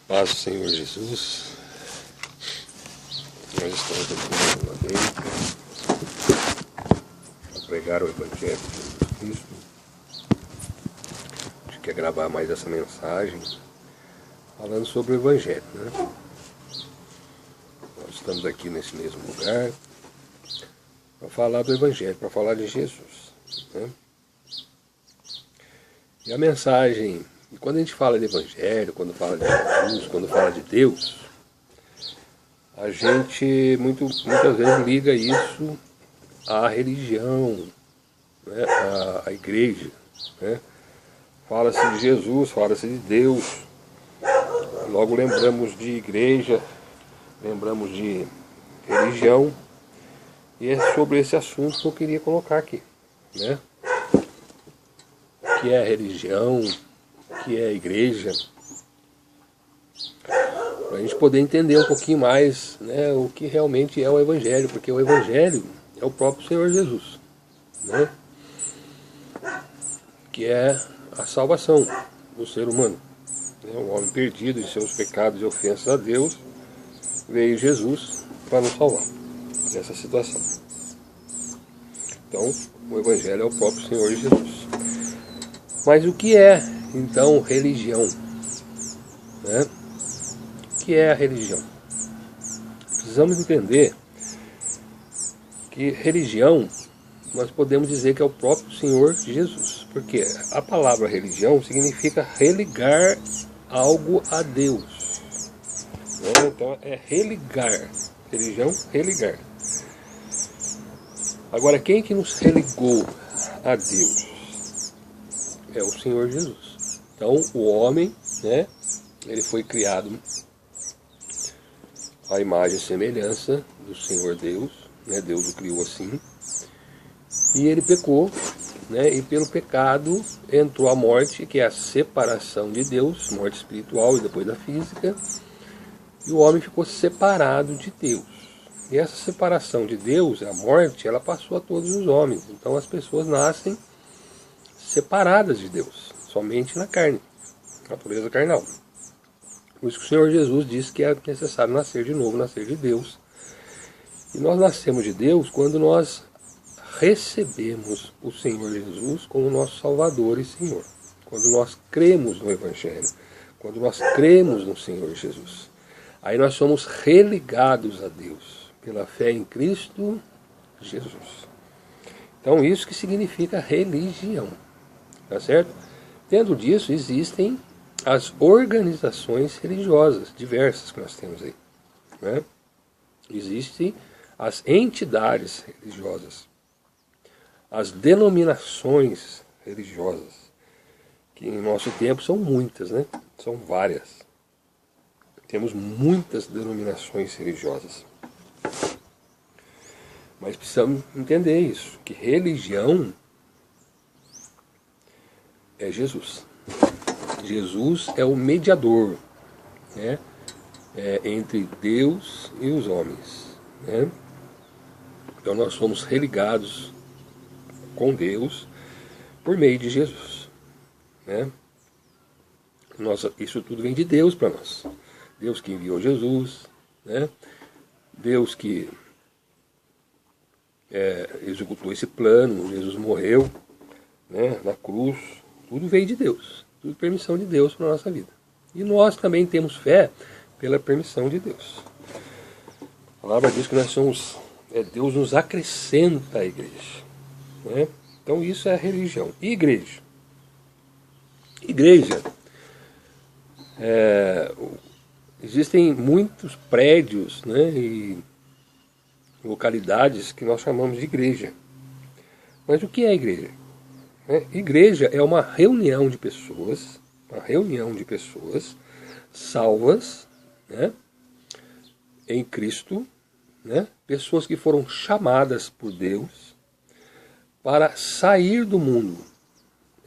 Paz do Senhor Jesus. Nós estamos aqui novamente para pregar o Evangelho de Jesus Cristo. A gente quer gravar mais essa mensagem falando sobre o Evangelho, né? Nós estamos aqui nesse mesmo lugar para falar do Evangelho, para falar de Jesus, né? E a mensagem, e quando a gente fala de Evangelho, quando fala de Jesus, quando fala de Deus, a gente muitas vezes liga isso à religião, né, à igreja, né? Fala-se de Jesus, fala-se de Deus, logo lembramos de igreja, lembramos de religião, e é sobre esse assunto que eu queria colocar aqui, né? O que é religião, o que é igreja, para a gente poder entender um pouquinho mais, né, o que realmente é o Evangelho, porque o Evangelho é o próprio Senhor Jesus, né, que é a salvação do ser humano, né, o homem perdido em seus pecados e ofensas a Deus, veio Jesus para nos salvar dessa situação. Então, o Evangelho é o próprio Senhor Jesus. Mas o que é, então, religião? Né? O que é a religião? Precisamos entender que religião, nós podemos dizer que é o próprio Senhor Jesus. Porque a palavra religião significa religar algo a Deus. Né? Então, é religar. Religião, religar. Agora, quem que nos religou a Deus? É o Senhor Jesus. Então, o homem, né, ele foi criado à imagem e semelhança do Senhor Deus, né, Deus o criou assim, e ele pecou, né, e pelo pecado entrou a morte, que é a separação de Deus, morte espiritual e depois da física, e o homem ficou separado de Deus. E essa separação de Deus, a morte, ela passou a todos os homens. Então as pessoas nascem separadas de Deus, somente na carne, natureza carnal. Por isso que o Senhor Jesus disse que é necessário nascer de novo, nascer de Deus. E nós nascemos de Deus quando nós recebemos o Senhor Jesus como nosso Salvador e Senhor. Quando nós cremos no Evangelho, quando nós cremos no Senhor Jesus. Aí nós somos religados a Deus pela fé em Cristo Jesus. Então isso que significa religião. Tá certo? Tendo disso, existem as organizações religiosas diversas que nós temos aí, né? Existem as entidades religiosas, as denominações religiosas, que em nosso tempo são muitas, né? São várias. Temos muitas denominações religiosas. Mas precisamos entender isso, que religião é Jesus. Jesus é o mediador, né, entre Deus e os homens, né? Então nós somos religados com Deus por meio de Jesus, né? Isso tudo vem de Deus para nós. Deus que enviou Jesus, né? Deus que executou esse plano. Jesus morreu, né, na cruz. Tudo veio de Deus, tudo permissão de Deus para a nossa vida. E nós também temos fé pela permissão de Deus. A palavra diz que nós somos, Deus nos acrescenta a igreja, né? Então isso é a religião. E igreja? Igreja, existem muitos prédios, né, e localidades que nós chamamos de igreja. Mas o que é a igreja? Igreja é uma reunião de pessoas salvas, né, em Cristo, né, pessoas que foram chamadas por Deus para sair do mundo.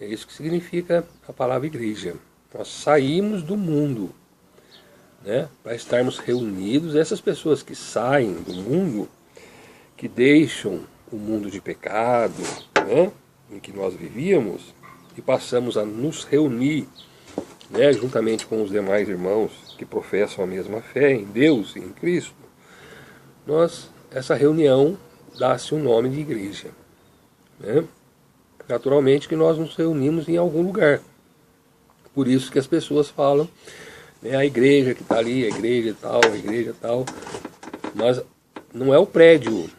É isso que significa a palavra igreja. Nós saímos do mundo, né, para estarmos reunidos. Essas pessoas que saem do mundo, que deixam o mundo de pecado, né, em que nós vivíamos, e passamos a nos reunir, né, juntamente com os demais irmãos que professam a mesma fé em Deus e em Cristo, essa reunião dá-se o nome de igreja, né? Naturalmente que nós nos reunimos em algum lugar. Por isso que as pessoas falam, né, a igreja que está ali, a igreja tal, mas não é o prédio,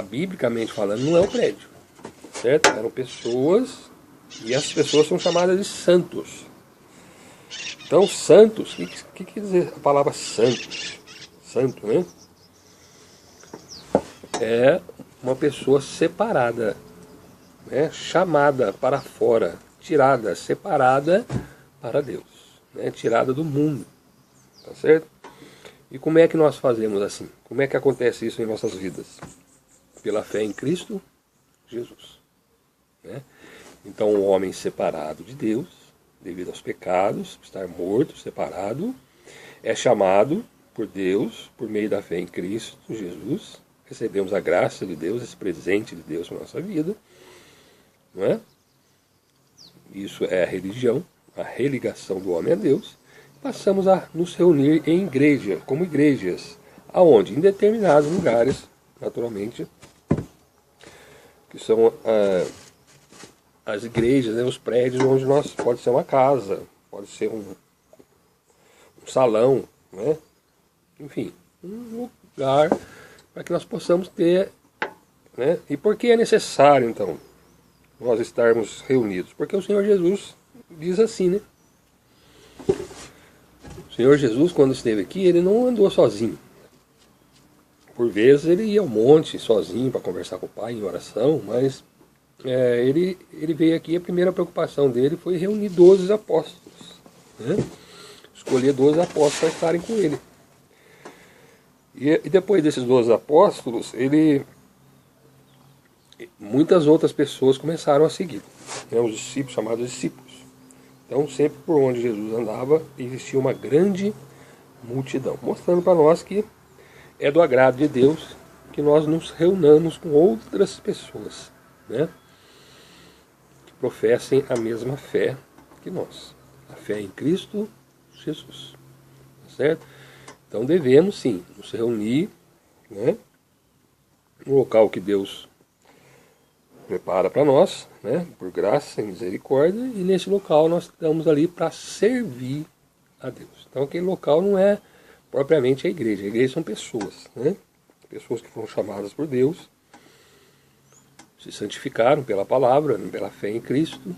biblicamente falando, não é o prédio, certo? Eram pessoas, e essas pessoas são chamadas de santos. Então, santos, o que quer dizer a palavra santos? Santo, né? É uma pessoa separada, né? Chamada para fora, tirada, separada para Deus, né? Tirada do mundo, tá certo? E como é que nós fazemos assim? Como é que acontece isso em nossas vidas? Pela fé em Cristo Jesus, né? Então, o homem separado de Deus, devido aos pecados, estar morto, separado, é chamado por Deus, por meio da fé em Cristo Jesus. Recebemos a graça de Deus, esse presente de Deus na nossa vida, não é? Isso é a religião, a religação do homem a Deus. Passamos a nos reunir em igreja, como igrejas, aonde? Em determinados lugares, naturalmente, que são as igrejas, né, os prédios onde pode ser uma casa, pode ser um salão, né? Enfim, um lugar para que nós possamos ter, né? E por que é necessário, então, nós estarmos reunidos? Porque o Senhor Jesus diz assim, né? O Senhor Jesus, quando esteve aqui, ele não andou sozinho. Por vezes ele ia ao monte sozinho para conversar com o Pai em oração, mas ele veio aqui, a primeira preocupação dele foi reunir 12 apóstolos, né? Escolher 12 apóstolos para estarem com ele. E depois desses 12 apóstolos, muitas outras pessoas começaram a seguir, né? Os discípulos, chamados discípulos. Então, sempre por onde Jesus andava, existia uma grande multidão, mostrando para nós que é do agrado de Deus que nós nos reunamos com outras pessoas, né? Que professem a mesma fé que nós, a fé em Cristo Jesus, tá certo? Então devemos sim nos reunir, né, no local que Deus prepara para nós, né, por graça e misericórdia, e nesse local nós estamos ali para servir a Deus. Então aquele local não é propriamente a igreja são pessoas, né, pessoas que foram chamadas por Deus, se santificaram pela palavra, pela fé em Cristo,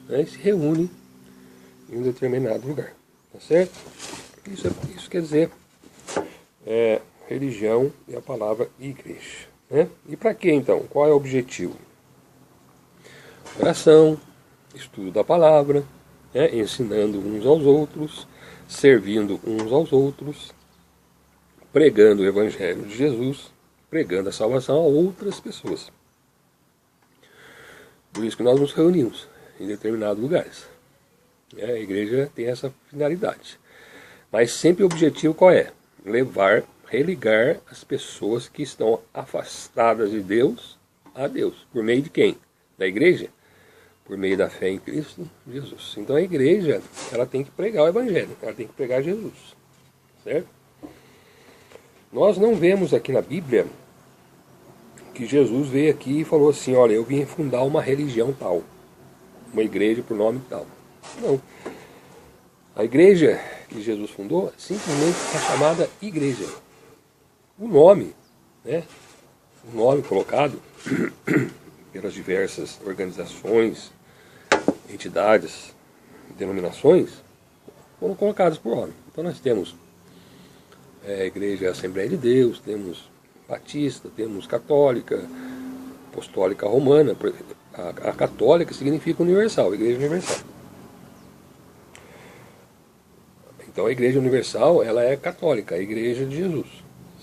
né, e se reúnem em um determinado lugar, tá certo? Isso quer dizer religião e a palavra igreja, né? E para que então? Qual é o objetivo? Oração, estudo da palavra, né? Ensinando uns aos outros, servindo uns aos outros, pregando o Evangelho de Jesus, pregando a salvação a outras pessoas. Por isso que nós nos reunimos em determinados lugares. A igreja tem essa finalidade. Mas sempre o objetivo qual é? Religar as pessoas que estão afastadas de Deus a Deus. Por meio de quem? Da igreja? Por meio da fé em Cristo Jesus. Então a igreja, ela tem que pregar o Evangelho, ela tem que pregar Jesus. Certo? Nós não vemos aqui na Bíblia que Jesus veio aqui e falou assim, olha, eu vim fundar uma religião tal, uma igreja por nome tal. Não. A igreja que Jesus fundou simplesmente é chamada igreja. O nome, né? O nome colocado pelas diversas organizações, entidades, denominações, foram colocados por homem. Então nós temos a Igreja Assembleia de Deus, temos Batista, temos Católica, Apostólica Romana. A Católica significa universal, Igreja Universal. Então a Igreja Universal, ela é católica, a Igreja de Jesus,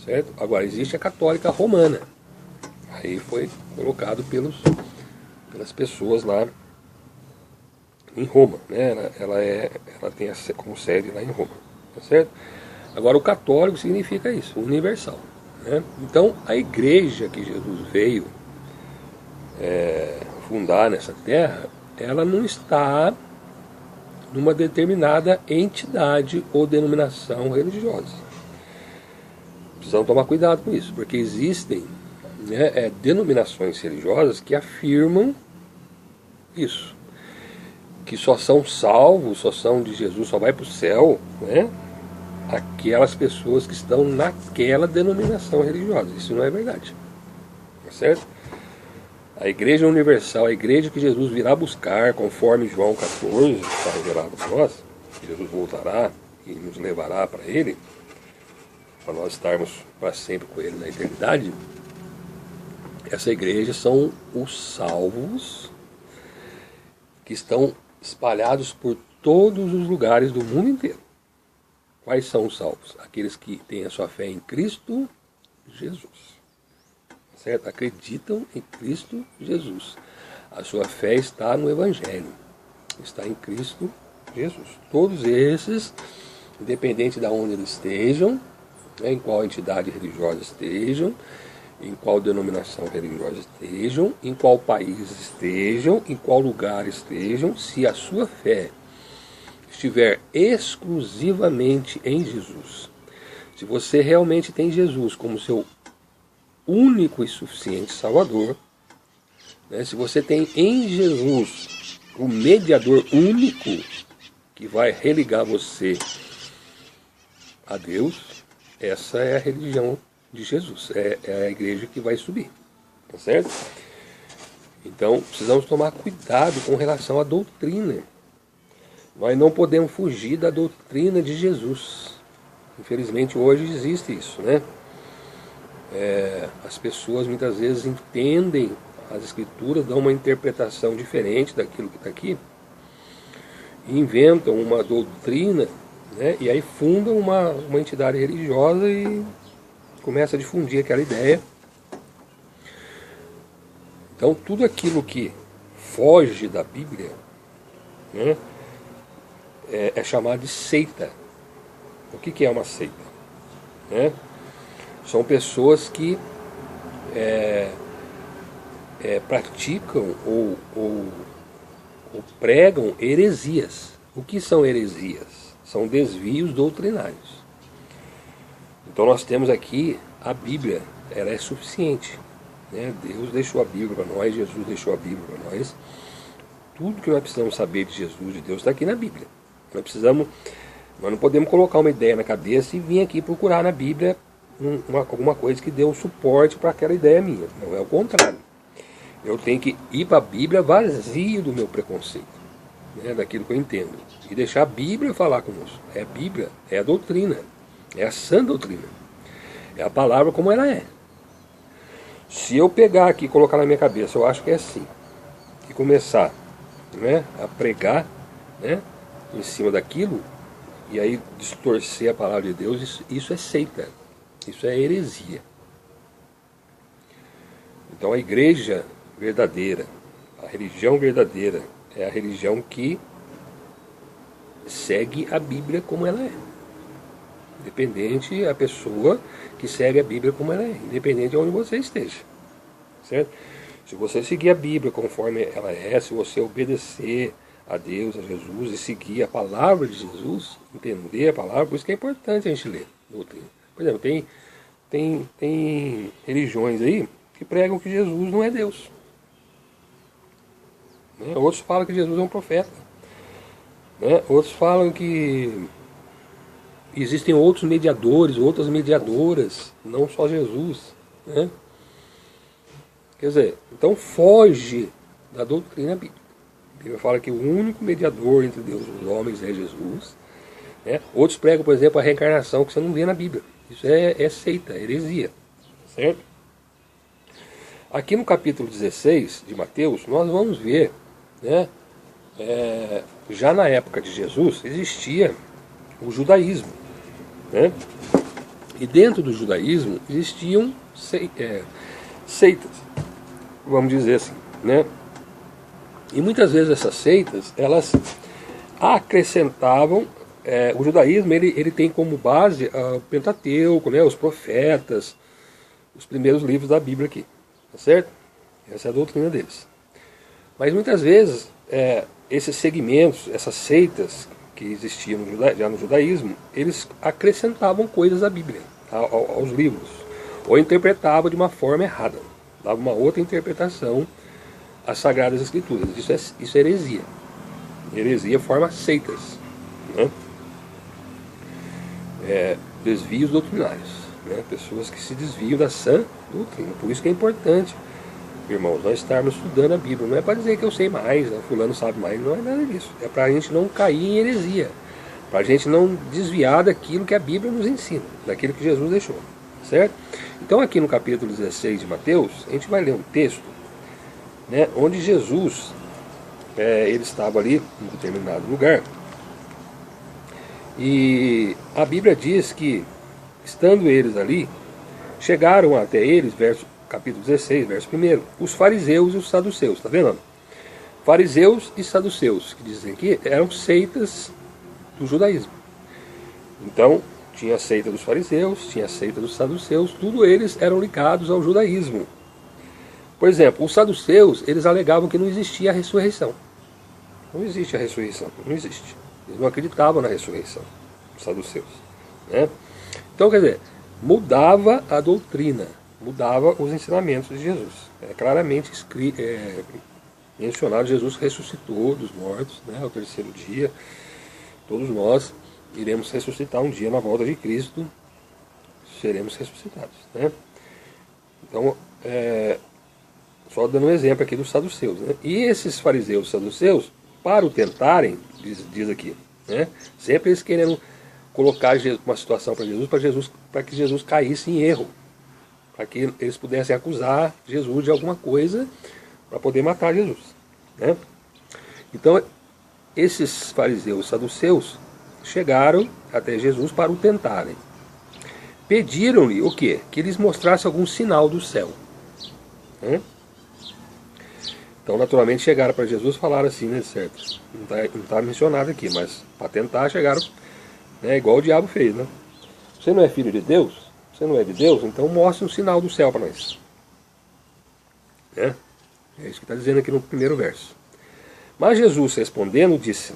certo? Agora existe a Católica Romana. Aí foi colocado pelas pessoas lá em Roma, né? Ela tem como sede lá em Roma, tá certo? Agora o católico significa isso, universal, né? Então a igreja que Jesus veio fundar nessa terra, ela não está numa determinada entidade ou denominação religiosa. Precisamos tomar cuidado com isso, porque existem, né, denominações religiosas que afirmam isso, que só são salvos, só são de Jesus, só vai para o céu, né, aquelas pessoas que estão naquela denominação religiosa. Isso não é verdade, tá certo? A Igreja Universal, a igreja que Jesus virá buscar, conforme João 14 está revelado para nós, que Jesus voltará e nos levará para Ele, para nós estarmos para sempre com Ele na eternidade. Essa igreja são os salvos que estão espalhados por todos os lugares do mundo inteiro. Quais são os salvos? Aqueles que têm a sua fé em Cristo Jesus. Certo? Acreditam em Cristo Jesus. A sua fé está no Evangelho. Está em Cristo Jesus. Todos esses, independente de onde eles estejam, né, em qual entidade religiosa estejam, em qual denominação religiosa estejam, em qual país estejam, em qual lugar estejam, se a sua fé estiver exclusivamente em Jesus, se você realmente tem Jesus como seu único e suficiente Salvador, né, se você tem em Jesus o mediador único que vai religar você a Deus, essa é a religião de Jesus, é a igreja que vai subir, tá certo? Então precisamos tomar cuidado com relação à doutrina. Nós não podemos fugir da doutrina de Jesus. Infelizmente hoje existe isso, né? As pessoas muitas vezes entendem as escrituras, dão uma interpretação diferente daquilo que está aqui, e inventam uma doutrina, né, e aí fundam uma entidade religiosa e começa a difundir aquela ideia. Então tudo aquilo que foge da Bíblia, né, é chamado de seita. O que é uma seita? Né? São pessoas que praticam ou pregam heresias. O que são heresias? São desvios doutrinários. Então nós temos aqui a Bíblia, ela é suficiente, né? Deus deixou a Bíblia para nós, Jesus deixou a Bíblia para nós. Tudo que nós precisamos saber de Jesus, de Deus, está aqui na Bíblia. Nós não podemos colocar uma ideia na cabeça e vir aqui procurar na Bíblia alguma coisa que dê um suporte para aquela ideia minha. Não, é o contrário. Eu tenho que ir para a Bíblia vazio do meu preconceito, né, daquilo que eu entendo, e deixar a Bíblia falar conosco. É a Bíblia, é a doutrina, é a sã doutrina, é a palavra como ela é. Se eu pegar aqui e colocar na minha cabeça, eu acho que é assim, e começar, né, a pregar, né, em cima daquilo, e aí distorcer a palavra de Deus, isso é seita, isso é heresia. Então a igreja verdadeira, a religião verdadeira, é a religião que segue a Bíblia como ela é. Independente a pessoa que segue a Bíblia como ela é, independente de onde você esteja. Certo? Se você seguir a Bíblia conforme ela é, se você obedecer a Deus, a Jesus, e seguir a palavra de Jesus, entender a palavra, por isso que é importante a gente ler doutrina. Por exemplo, tem religiões aí que pregam que Jesus não é Deus. Né? Outros falam que Jesus é um profeta. Né? Outros falam que existem outros mediadores, outras mediadoras, não só Jesus. Né? Quer dizer, então foge da doutrina bíblica. A Bíblia fala que o único mediador entre Deus e os homens é Jesus. Né? Outros pregam, por exemplo, a reencarnação, que você não vê na Bíblia. Isso é seita, é heresia. Certo? Aqui no capítulo 16 de Mateus, nós vamos ver, né, já na época de Jesus existia o judaísmo. Né? E dentro do judaísmo existiam seitas, vamos dizer assim. Né? E muitas vezes essas seitas, elas acrescentavam, o judaísmo ele tem como base o Pentateuco, né, os profetas, os primeiros livros da Bíblia aqui. Tá certo? Essa é a doutrina deles. Mas muitas vezes esses segmentos, essas seitas que existiam já no judaísmo, eles acrescentavam coisas à Bíblia, aos livros, ou interpretavam de uma forma errada, davam uma outra interpretação às Sagradas Escrituras. Isso é heresia. Heresia forma seitas, né? Desvios doutrinários, né? Pessoas que se desviam da sã doutrina. Por isso que é importante, irmãos, nós estarmos estudando a Bíblia. Não é para dizer que eu sei mais, né? Fulano sabe mais, não é nada disso. É para a gente não cair em heresia, para a gente não desviar daquilo que a Bíblia nos ensina, daquilo que Jesus deixou, certo? Então aqui no capítulo 16 de Mateus, a gente vai ler um texto, né, onde Jesus, ele estava ali em determinado lugar, e a Bíblia diz que, estando eles ali, chegaram até eles, capítulo 16, verso 1, os fariseus e os saduceus, está vendo? Fariseus e saduceus, que dizem que eram seitas do judaísmo. Então, tinha a seita dos fariseus, tinha a seita dos saduceus, tudo eles eram ligados ao judaísmo. Por exemplo, os saduceus, eles alegavam que não existia a ressurreição. Não existe a ressurreição, não existe. Eles não acreditavam na ressurreição, os saduceus, né? Então, quer dizer, mudava a doutrina, mudava os ensinamentos de Jesus. É claramente mencionado, Jesus ressuscitou dos mortos, né, ao terceiro dia. Todos nós iremos ressuscitar um dia na volta de Cristo, seremos ressuscitados, né? Então, só dando um exemplo aqui dos saduceus, né? E esses fariseus e saduceus, para o tentarem, diz aqui, né, sempre eles querendo colocar uma situação para que Jesus caísse em erro, para que eles pudessem acusar Jesus de alguma coisa para poder matar Jesus, né? Então, esses fariseus e saduceus chegaram até Jesus para o tentarem. Pediram-lhe o quê? Que lhes mostrasse algum sinal do céu, né? Então, naturalmente, chegaram para Jesus e falaram assim, né, certo? Não está mencionado aqui, mas para tentar chegaram, né, igual o diabo fez, né? Você não é filho de Deus? Você não é de Deus? Então mostre um sinal do céu para nós, né? É isso que está dizendo aqui no primeiro verso. Mas Jesus, respondendo, disse: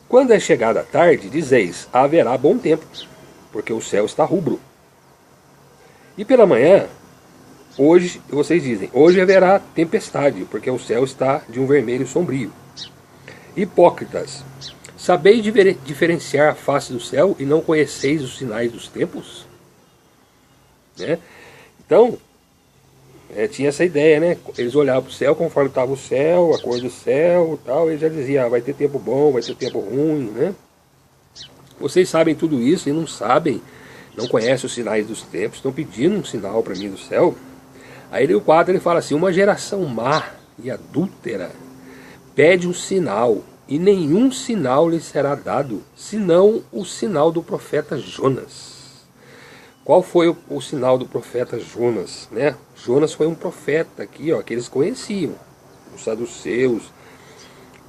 quando é chegada a tarde, dizeis, haverá bom tempo, porque o céu está rubro. E pela manhã, hoje, vocês dizem, hoje haverá tempestade, porque o céu está de um vermelho sombrio. Hipócritas, sabeis diferenciar a face do céu e não conheceis os sinais dos tempos? Né? Então, tinha essa ideia, né? Eles olhavam para o céu conforme estava o céu, a cor do céu e tal, e eles já diziam, vai ter tempo bom, vai ter tempo ruim, né? Vocês sabem tudo isso e não sabem, não conhecem os sinais dos tempos, estão pedindo um sinal para mim do céu. Aí o 4 ele fala assim, uma geração má e adúltera pede um sinal, e nenhum sinal lhe será dado, senão o sinal do profeta Jonas. Qual foi o sinal do profeta Jonas, né? Jonas foi um profeta aqui, ó, que eles conheciam. Os saduceus,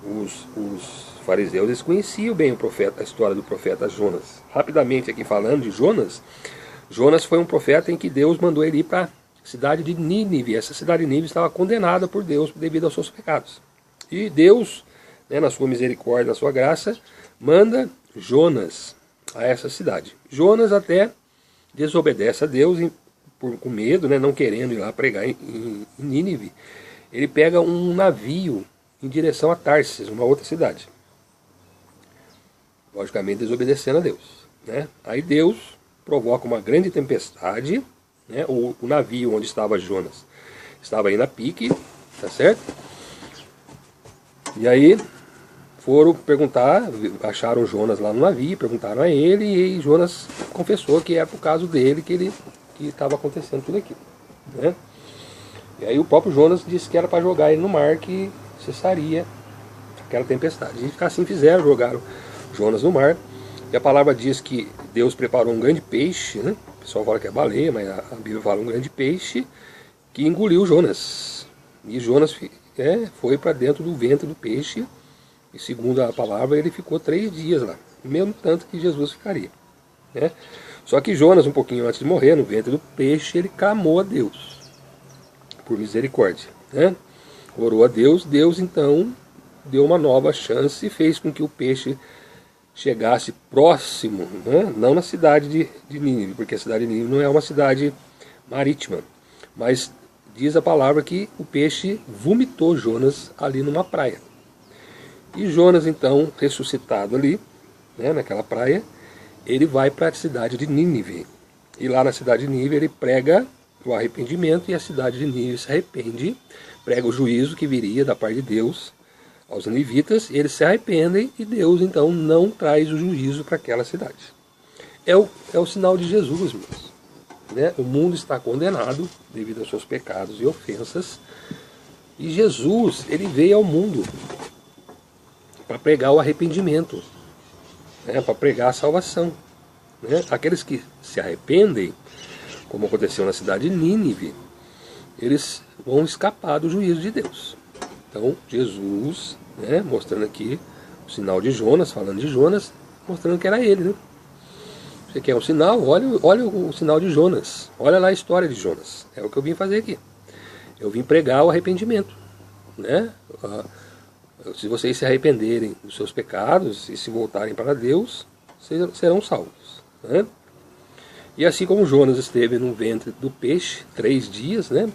os fariseus, eles conheciam bem a história do profeta Jonas. Rapidamente aqui falando de Jonas, Jonas foi um profeta em que Deus mandou ele ir para a cidade de Nínive. Essa cidade de Nínive estava condenada por Deus devido aos seus pecados. E Deus, né, na sua misericórdia, na sua graça, manda Jonas a essa cidade. Jonas até desobedece a Deus com medo, né, não querendo ir lá pregar em Nínive. Ele pega um navio em direção a Tarsis, uma outra cidade. Logicamente desobedecendo a Deus, né? Aí Deus provoca uma grande tempestade, né? O navio onde estava Jonas estava aí na pique, tá certo? E aí foram perguntar, acharam Jonas lá no navio, perguntaram a ele, e Jonas confessou que era por causa dele que estava acontecendo tudo aquilo, né? E aí o próprio Jonas disse que era para jogar ele no mar, que cessaria aquela tempestade. E assim fizeram, jogaram Jonas no mar. E a palavra diz que Deus preparou um grande peixe, né? O pessoal fala que é baleia, mas a Bíblia fala um grande peixe que engoliu Jonas. E Jonas foi para dentro do ventre do peixe. E segundo a palavra, ele ficou 3 dias lá, o mesmo tanto que Jesus ficaria, né? Só que Jonas, um pouquinho antes de morrer, no ventre do peixe, ele clamou a Deus por misericórdia, né? Orou a Deus, Deus então deu uma nova chance e fez com que o peixe chegasse próximo, né? Não na cidade de Nínive, porque a cidade de Nínive não é uma cidade marítima, mas diz a palavra que o peixe vomitou Jonas ali numa praia. E Jonas, então, ressuscitado ali, né, naquela praia, ele vai para a cidade de Nínive. E lá na cidade de Nínive ele prega o arrependimento, e a cidade de Nínive se arrepende, prega o juízo que viria da parte de Deus aos ninivitas, e eles se arrependem, e Deus então não traz o juízo para aquela cidade. É o sinal de Jesus, meus. Né? O mundo está condenado devido aos seus pecados e ofensas, e Jesus, ele veio ao mundo para pregar o arrependimento, né? Para pregar a salvação. Né? Aqueles que se arrependem, como aconteceu na cidade de Nínive, eles vão escapar do juízo de Deus. Então Jesus, né, mostrando aqui o sinal de Jonas, falando de Jonas, mostrando que era ele. Né? Você quer um sinal? Olha o sinal de Jonas. Olha lá a história de Jonas. É o que eu vim fazer aqui. Eu vim pregar o arrependimento. Né? Se vocês se arrependerem dos seus pecados e se voltarem para Deus, serão salvos. Né? E assim como Jonas esteve no ventre do peixe 3 dias, né?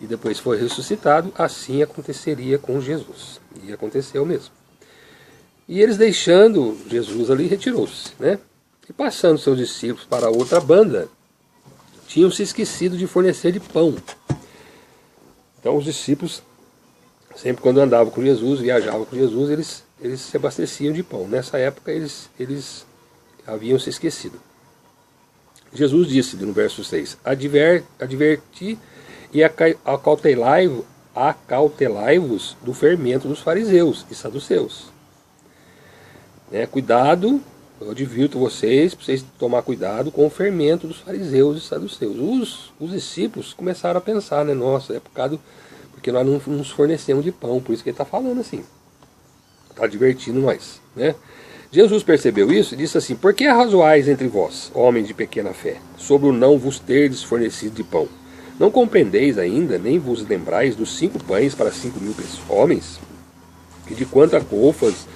E depois foi ressuscitado, assim aconteceria com Jesus. E aconteceu mesmo. E eles, deixando Jesus ali, retirou-se, né? E passando seus discípulos para outra banda, tinham se esquecido de fornecer de pão. Então os discípulos, sempre quando andavam com Jesus, viajavam com Jesus, eles se abasteciam de pão. Nessa época eles haviam se esquecido. Jesus disse no verso 6, adverti e acautelai-vos do fermento dos fariseus e saduceus. Né? Cuidado, eu advirto vocês, para vocês tomar cuidado com o fermento dos fariseus e saduceus. Os discípulos começaram a pensar, né? Nossa, é porque nós não nos fornecemos de pão, por isso que ele está falando assim. Está advertindo nós, né? Jesus percebeu isso e disse assim, por que arrazoais entre vós, homens de pequena fé, sobre o não vos terdes fornecido de pão? Não compreendeis ainda, nem vos lembrais dos 5 pães para 5.000 homens? E de quantas colfas,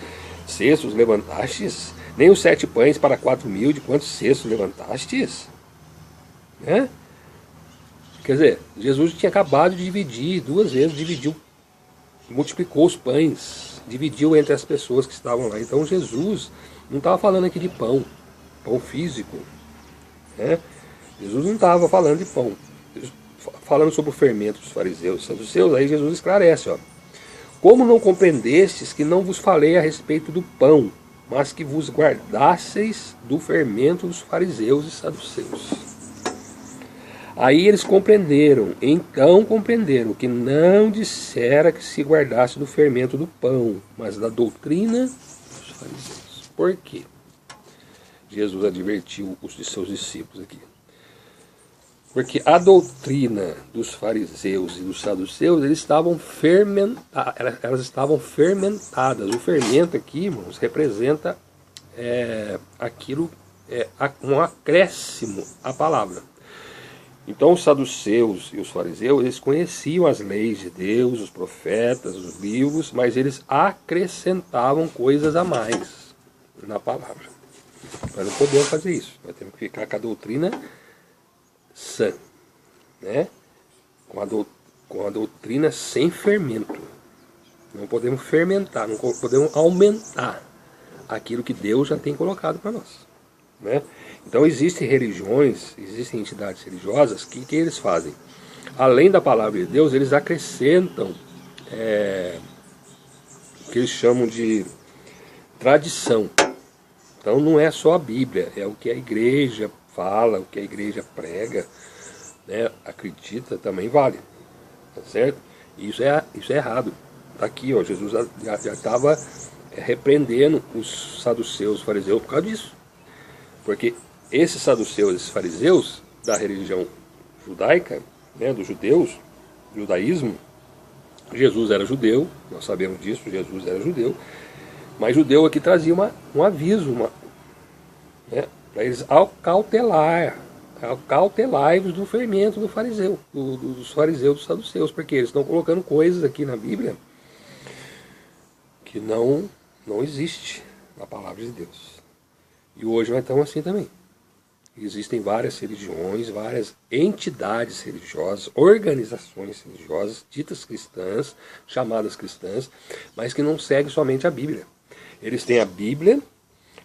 cestos levantastes? Nem os 7 pães para 4.000, de quantos cestos levantastes? Né? Quer dizer, Jesus tinha acabado de dividir, 2 vezes dividiu, multiplicou os pães, dividiu entre as pessoas que estavam lá. Então Jesus não estava falando aqui de pão físico. Né? Jesus não estava falando de pão. Falando sobre o fermento dos fariseus e saduceus, aí Jesus esclarece, ó. Como não compreendestes que não vos falei a respeito do pão, mas que vos guardasseis do fermento dos fariseus e saduceus? Aí eles então compreenderam que não dissera que se guardasse do fermento do pão, mas da doutrina dos fariseus. Por quê? Jesus advertiu os de seus discípulos aqui. Porque a doutrina dos fariseus e dos saduceus, elas estavam fermentadas. O fermento aqui, irmãos, representa um acréscimo à palavra. Então os saduceus e os fariseus, eles conheciam as leis de Deus, os profetas, os livros, mas eles acrescentavam coisas a mais na palavra. Nós não podemos fazer isso. Nós temos que ficar com a doutrina sã, né? Com a doutrina sem fermento. Não podemos fermentar, não podemos aumentar aquilo que Deus já tem colocado para nós, né? Então existem religiões, existem entidades religiosas que eles fazem? Além da palavra de Deus, eles acrescentam o que eles chamam de tradição. Então não é só a Bíblia, é o que a igreja fala, o que a igreja prega, né, acredita, também vale. Tá certo? Isso é errado. Está aqui, ó, Jesus já estava repreendendo os saduceus, os fariseus por causa disso. Porque esses saduceus, esses fariseus da religião judaica, né, dos judeus, judaísmo, Jesus era judeu, nós sabemos disso, Jesus era judeu, mas judeu aqui trazia um aviso, né, para eles acautelai-vos do fermento do fariseu, dos fariseus, dos saduceus, porque eles estão colocando coisas aqui na Bíblia que não existe na palavra de Deus. E hoje nós estamos assim também. Existem várias religiões, várias entidades religiosas, organizações religiosas, ditas cristãs, chamadas cristãs, mas que não seguem somente a Bíblia. Eles têm a Bíblia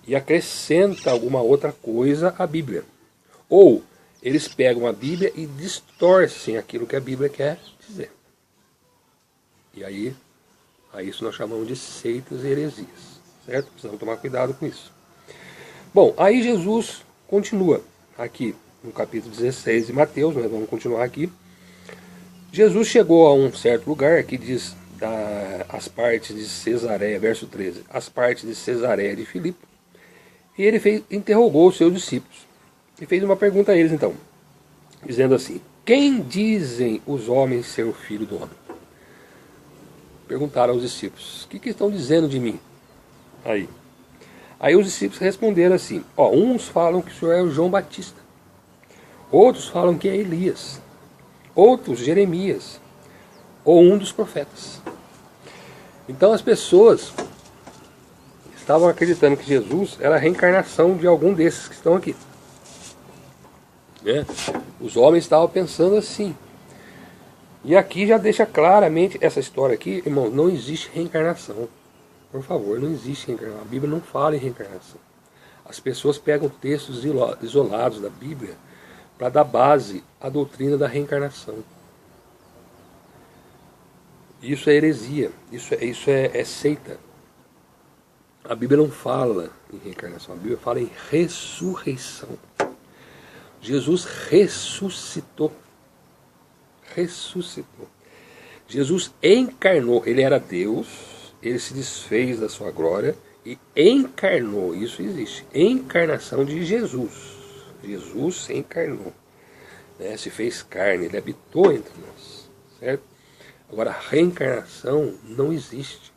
e acrescentam alguma outra coisa à Bíblia. Ou eles pegam a Bíblia e distorcem aquilo que a Bíblia quer dizer. E aí, a isso nós chamamos de seitas e heresias. Certo? Precisamos tomar cuidado com isso. Bom, aí Jesus continua aqui no capítulo 16 de Mateus, nós vamos continuar aqui. Jesus chegou a um certo lugar, que diz as partes de Cesareia, verso 13, as partes de Cesareia de Filipe, e ele interrogou os seus discípulos, e fez uma pergunta a eles então, dizendo assim: quem dizem os homens ser o Filho do Homem? Perguntaram aos discípulos: o que estão dizendo de mim? Aí os discípulos responderam assim: uns falam que o Senhor é o João Batista, outros falam que é Elias, outros Jeremias, ou um dos profetas. Então as pessoas estavam acreditando que Jesus era a reencarnação de algum desses que estão aqui. Os homens estavam pensando assim. E aqui já deixa claramente essa história aqui, irmão, não existe reencarnação. Por favor, não existe reencarnação. A Bíblia não fala em reencarnação. As pessoas pegam textos isolados da Bíblia para dar base à doutrina da reencarnação. Isso é heresia, isso é seita. A Bíblia não fala em reencarnação, a Bíblia fala em ressurreição. Jesus ressuscitou. Jesus encarnou, ele era Deus, ele se desfez da sua glória e encarnou, isso existe, encarnação de Jesus. Jesus se encarnou, se fez carne, ele habitou entre nós, certo? Agora, a reencarnação não existe.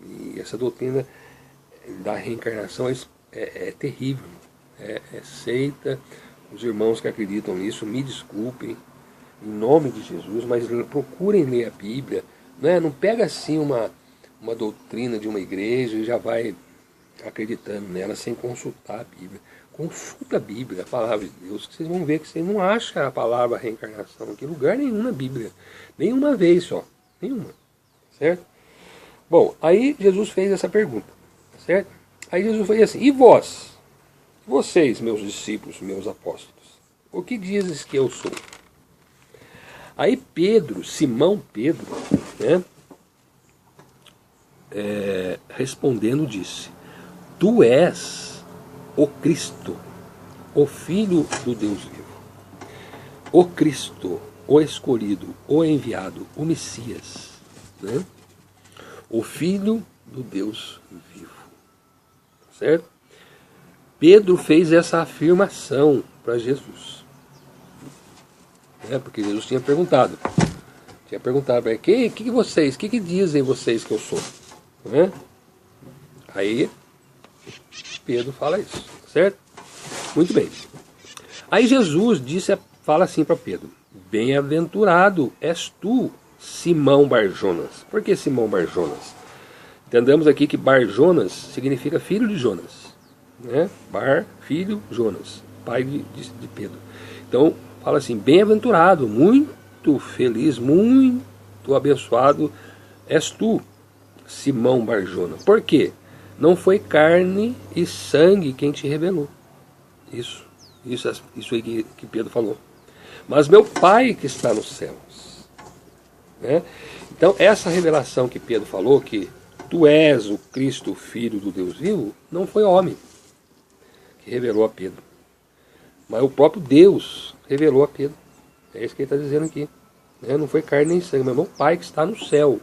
E essa doutrina da reencarnação é terrível, é seita. Os irmãos que acreditam nisso, me desculpem, em nome de Jesus, mas procurem ler a Bíblia. Não pega assim uma doutrina de uma igreja e já vai acreditando nela sem consultar a Bíblia. Consulta a Bíblia, a palavra de Deus, que vocês vão ver que vocês não acham a palavra reencarnação em lugar nenhum na Bíblia. Nenhuma vez só. Nenhuma. Certo? Bom, aí Jesus fez essa pergunta. Certo? Aí Jesus fez assim: e vós? Vocês, meus discípulos, meus apóstolos, o que dizes que eu sou? Aí Simão Pedro, respondendo disse: tu és o Cristo, o Filho do Deus vivo. O Cristo, o escolhido, o enviado, o Messias, o Filho do Deus vivo. Certo? Pedro fez essa afirmação para Jesus. Porque Jesus tinha perguntado para ele: que dizem vocês que eu sou? Aí Pedro fala isso, certo? Muito bem. Aí Jesus fala assim para Pedro: bem-aventurado és tu, Simão Barjonas. Por que Simão Barjonas? Entendemos aqui que Barjonas significa filho de Jonas. Bar, filho, Jonas, pai de Pedro. Então fala assim: bem-aventurado, muito feliz, muito abençoado és tu, Simão Barjonas. Por quê? Não foi carne e sangue quem te revelou. Isso aí que Pedro falou. Mas meu Pai que está nos céus. Então essa revelação que Pedro falou, que tu és o Cristo, o Filho do Deus vivo, não foi homem que revelou a Pedro, mas o próprio Deus revelou a Pedro. É isso que ele está dizendo aqui. Não foi carne nem sangue, mas meu Pai que está no céu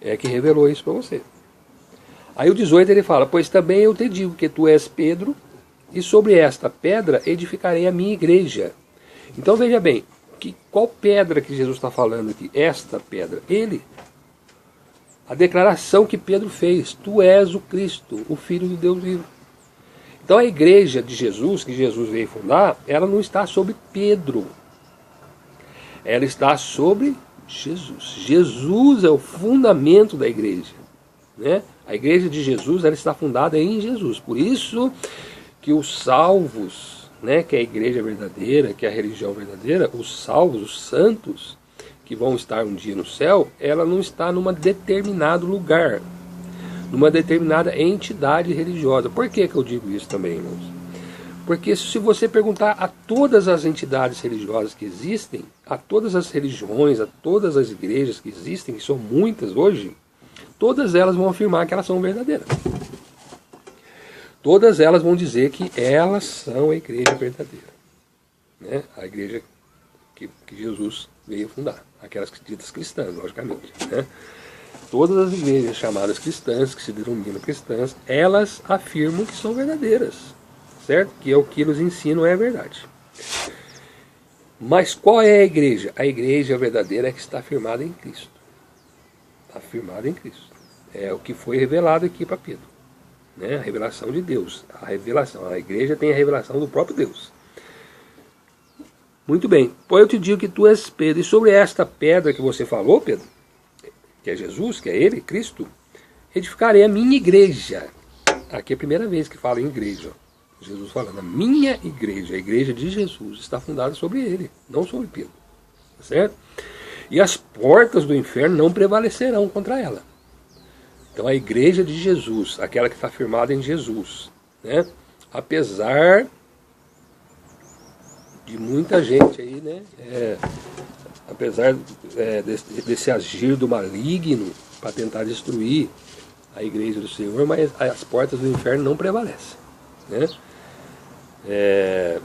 é que revelou isso para você. Aí o 18 ele fala: pois também eu te digo que tu és Pedro, e sobre esta pedra edificarei a minha igreja. Então veja bem, qual pedra que Jesus está falando aqui? Esta pedra. A declaração que Pedro fez: tu és o Cristo, o Filho do Deus vivo. Então a igreja de Jesus, que Jesus veio fundar, ela não está sobre Pedro. Ela está sobre Jesus. Jesus é o fundamento da igreja. né? A igreja de Jesus, ela está fundada em Jesus. Por isso que os salvos, né, que é a igreja verdadeira, que é a religião verdadeira, os salvos, os santos, que vão estar um dia no céu, ela não está num determinado lugar, numa determinada entidade religiosa. Por que eu digo isso também, irmãos? Porque se você perguntar a todas as entidades religiosas que existem, a todas as religiões, a todas as igrejas que existem, que são muitas hoje, todas elas vão afirmar que elas são verdadeiras. Todas elas vão dizer que elas são a igreja verdadeira, né? A igreja que Jesus veio fundar, aquelas ditas cristãs, logicamente, né? Todas as igrejas chamadas cristãs, que se denominam cristãs, elas afirmam que são verdadeiras, certo? Que é o que nos ensinam, é a verdade. Mas qual é a igreja? A igreja verdadeira é que está afirmada em Cristo. Afirmada em Cristo. É o que foi revelado aqui para Pedro, né? A revelação de Deus. A igreja tem a revelação do próprio Deus. Muito bem. Pois eu te digo que tu és Pedro. E sobre esta pedra que você falou, Pedro, que é Jesus, que é Ele, Cristo, edificarei a minha igreja. Aqui é a primeira vez que fala em igreja. Jesus falando, a minha igreja, a igreja de Jesus, está fundada sobre Ele, não sobre Pedro. Certo? E as portas do inferno não prevalecerão contra ela. Então a igreja de Jesus, aquela que está firmada em Jesus, né? Apesar de muita gente aí, né? Apesar desse agir do maligno para tentar destruir a igreja do Senhor, mas as portas do inferno não prevalecem, né?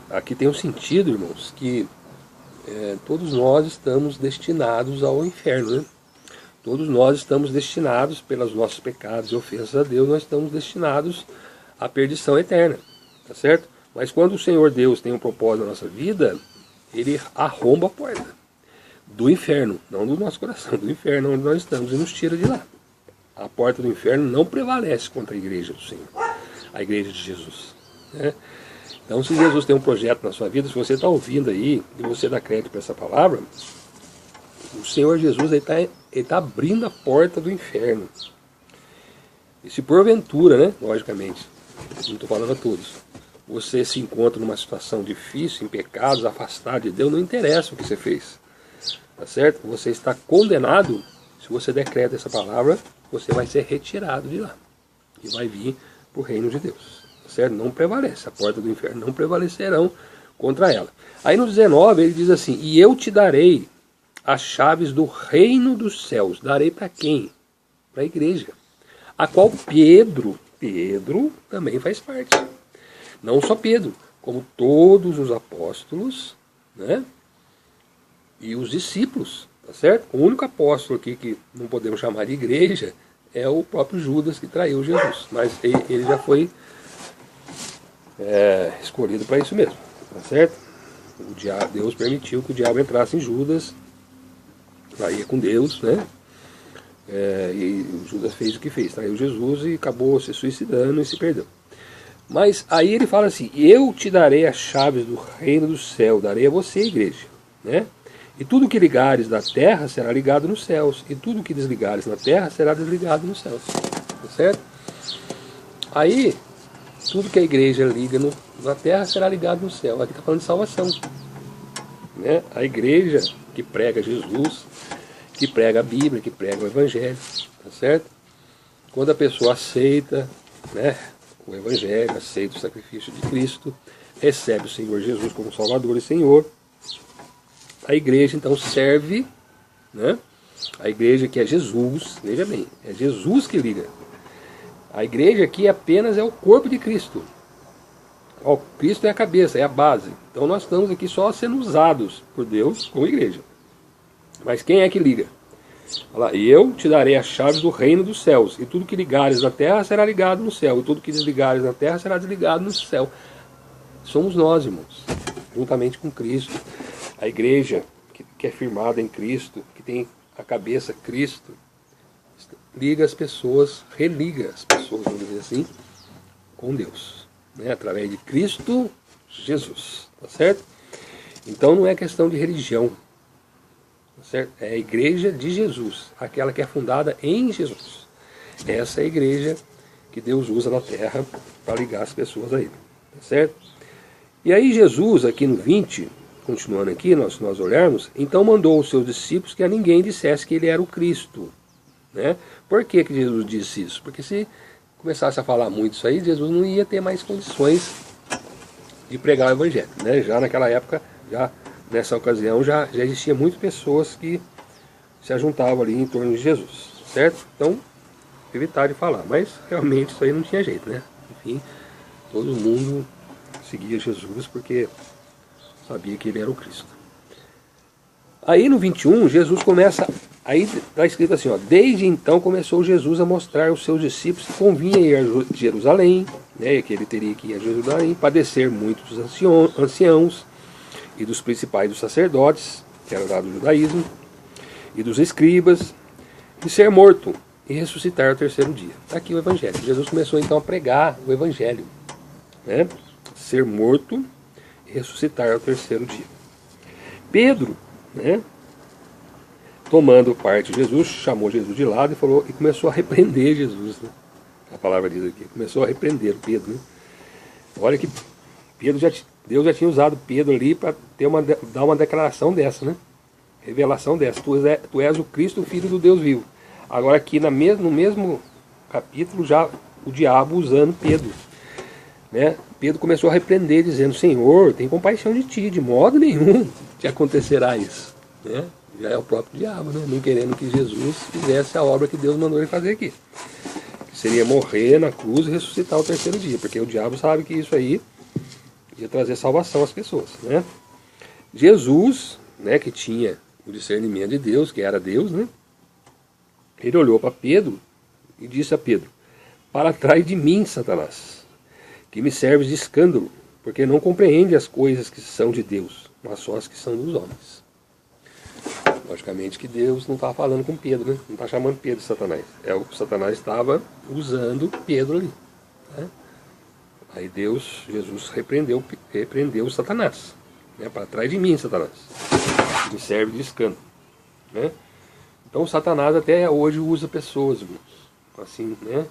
Aqui tem um sentido, irmãos, que todos nós estamos destinados ao inferno, né? Todos nós estamos destinados, pelos nossos pecados e ofensas a Deus, nós estamos destinados à perdição eterna, tá certo? Mas quando o Senhor Deus tem um propósito na nossa vida, Ele arromba a porta do inferno, não do nosso coração, do inferno onde nós estamos, e nos tira de lá. A porta do inferno não prevalece contra a igreja do Senhor, a igreja de Jesus, né? Então, se Jesus tem um projeto na sua vida, se você está ouvindo aí, e você dá crédito para essa palavra, o Senhor Jesus está abrindo a porta do inferno. E se porventura, né, logicamente, não estou falando a todos, você se encontra numa situação difícil, em pecados, afastado de Deus, não interessa o que você fez, tá certo? Você está condenado. Se você decreta essa palavra, você vai ser retirado de lá e vai vir para o reino de Deus, tá certo? Não prevalece, a porta do inferno não prevalecerão contra ela. Aí no 19 ele diz assim, e eu te darei as chaves do reino dos céus. Darei para quem? Para a igreja, a qual Pedro também faz parte. Não só Pedro, como todos os apóstolos, né? E os discípulos, tá certo? O único apóstolo aqui que não podemos chamar de igreja é o próprio Judas, que traiu Jesus. Mas ele já foi escolhido para isso mesmo, tá certo? Deus permitiu que o diabo entrasse em Judas, aí é com Deus, né? E o Judas fez o que fez, traiu Jesus e acabou se suicidando e se perdeu. Mas aí ele fala assim, eu te darei as chaves do reino do céu, darei a você, a igreja, né? E tudo que ligares na terra será ligado nos céus, e tudo que desligares na terra será desligado nos céus, tá certo? Aí, tudo que a igreja liga na terra será ligado no céu. Aqui está falando de salvação, né? A igreja que prega Jesus, que prega a Bíblia, que prega o Evangelho, tá certo? Quando a pessoa aceita, né, o Evangelho, aceita o sacrifício de Cristo, recebe o Senhor Jesus como Salvador e Senhor, a igreja então serve, né? A igreja que é Jesus, veja bem, é Jesus que liga. A igreja aqui apenas é o corpo de Cristo. O Cristo é a cabeça, é a base. Então nós estamos aqui só sendo usados por Deus como igreja. Mas quem é que liga? Olha lá, e eu te darei as chaves do reino dos céus, e tudo que ligares na terra será ligado no céu, e tudo que desligares na terra será desligado no céu. Somos nós, irmãos, juntamente com Cristo. A igreja que é firmada em Cristo, que tem a cabeça Cristo, liga as pessoas, religa as pessoas, vamos dizer assim, com Deus, né? Através de Cristo Jesus, tá certo? Então não é questão de religião, tá certo? É a igreja de Jesus, aquela que é fundada em Jesus. Essa é a igreja que Deus usa na terra para ligar as pessoas a Ele. Tá certo? E aí Jesus, aqui no 20, continuando aqui, se nós olharmos, então mandou os seus discípulos que a ninguém dissesse que Ele era o Cristo. Né? Por que Jesus disse isso? Porque se começasse a falar muito isso aí, Jesus não ia ter mais condições de pregar o Evangelho. Né? Já naquela época, já nessa ocasião, já existia muitas pessoas que se ajuntavam ali em torno de Jesus. Certo? Então, evitar de falar. Mas realmente isso aí não tinha jeito. Né? Enfim, todo mundo seguia Jesus porque sabia que Ele era o Cristo. Aí no 21, Jesus começa... Aí está escrito assim, ó, desde então começou Jesus a mostrar aos seus discípulos que convinha ir a Jerusalém, né, que ele teria que ir a Jerusalém, padecer muito dos anciãos e dos principais dos sacerdotes, que era lá do judaísmo, e dos escribas, e ser morto e ressuscitar ao terceiro dia. Está aqui o Evangelho. Jesus começou então a pregar o Evangelho, né, ser morto e ressuscitar ao terceiro dia. Pedro, né, tomando parte de Jesus, chamou Jesus de lado e começou a repreender Jesus. Né? A palavra diz aqui, começou a repreender Pedro. Né? Olha que Deus já tinha usado Pedro ali para dar uma declaração dessa, né? Revelação dessa. Tu és o Cristo, o Filho do Deus vivo. Agora aqui no mesmo capítulo, já o diabo usando Pedro. Né? Pedro começou a repreender, dizendo, Senhor, tem compaixão de ti, de modo nenhum te acontecerá isso. Né? Já é o próprio diabo, né? Não querendo que Jesus fizesse a obra que Deus mandou ele fazer aqui. Que seria morrer na cruz e ressuscitar ao terceiro dia. Porque o diabo sabe que isso aí ia trazer salvação às pessoas. Né? Jesus, né, que tinha o discernimento de Deus, que era Deus, né? Ele olhou para Pedro e disse a Pedro, para trás de mim, Satanás, que me serves de escândalo, porque não compreende as coisas que são de Deus, mas só as que são dos homens. Logicamente que Deus não estava falando com Pedro, né? Não está chamando Pedro de Satanás. O Satanás estava usando Pedro ali. Né? Aí Jesus repreendeu Satanás. Né? Para trás de mim, Satanás. Que me serve de escândalo. Né? Então Satanás até hoje usa pessoas, irmãos. Assim, né?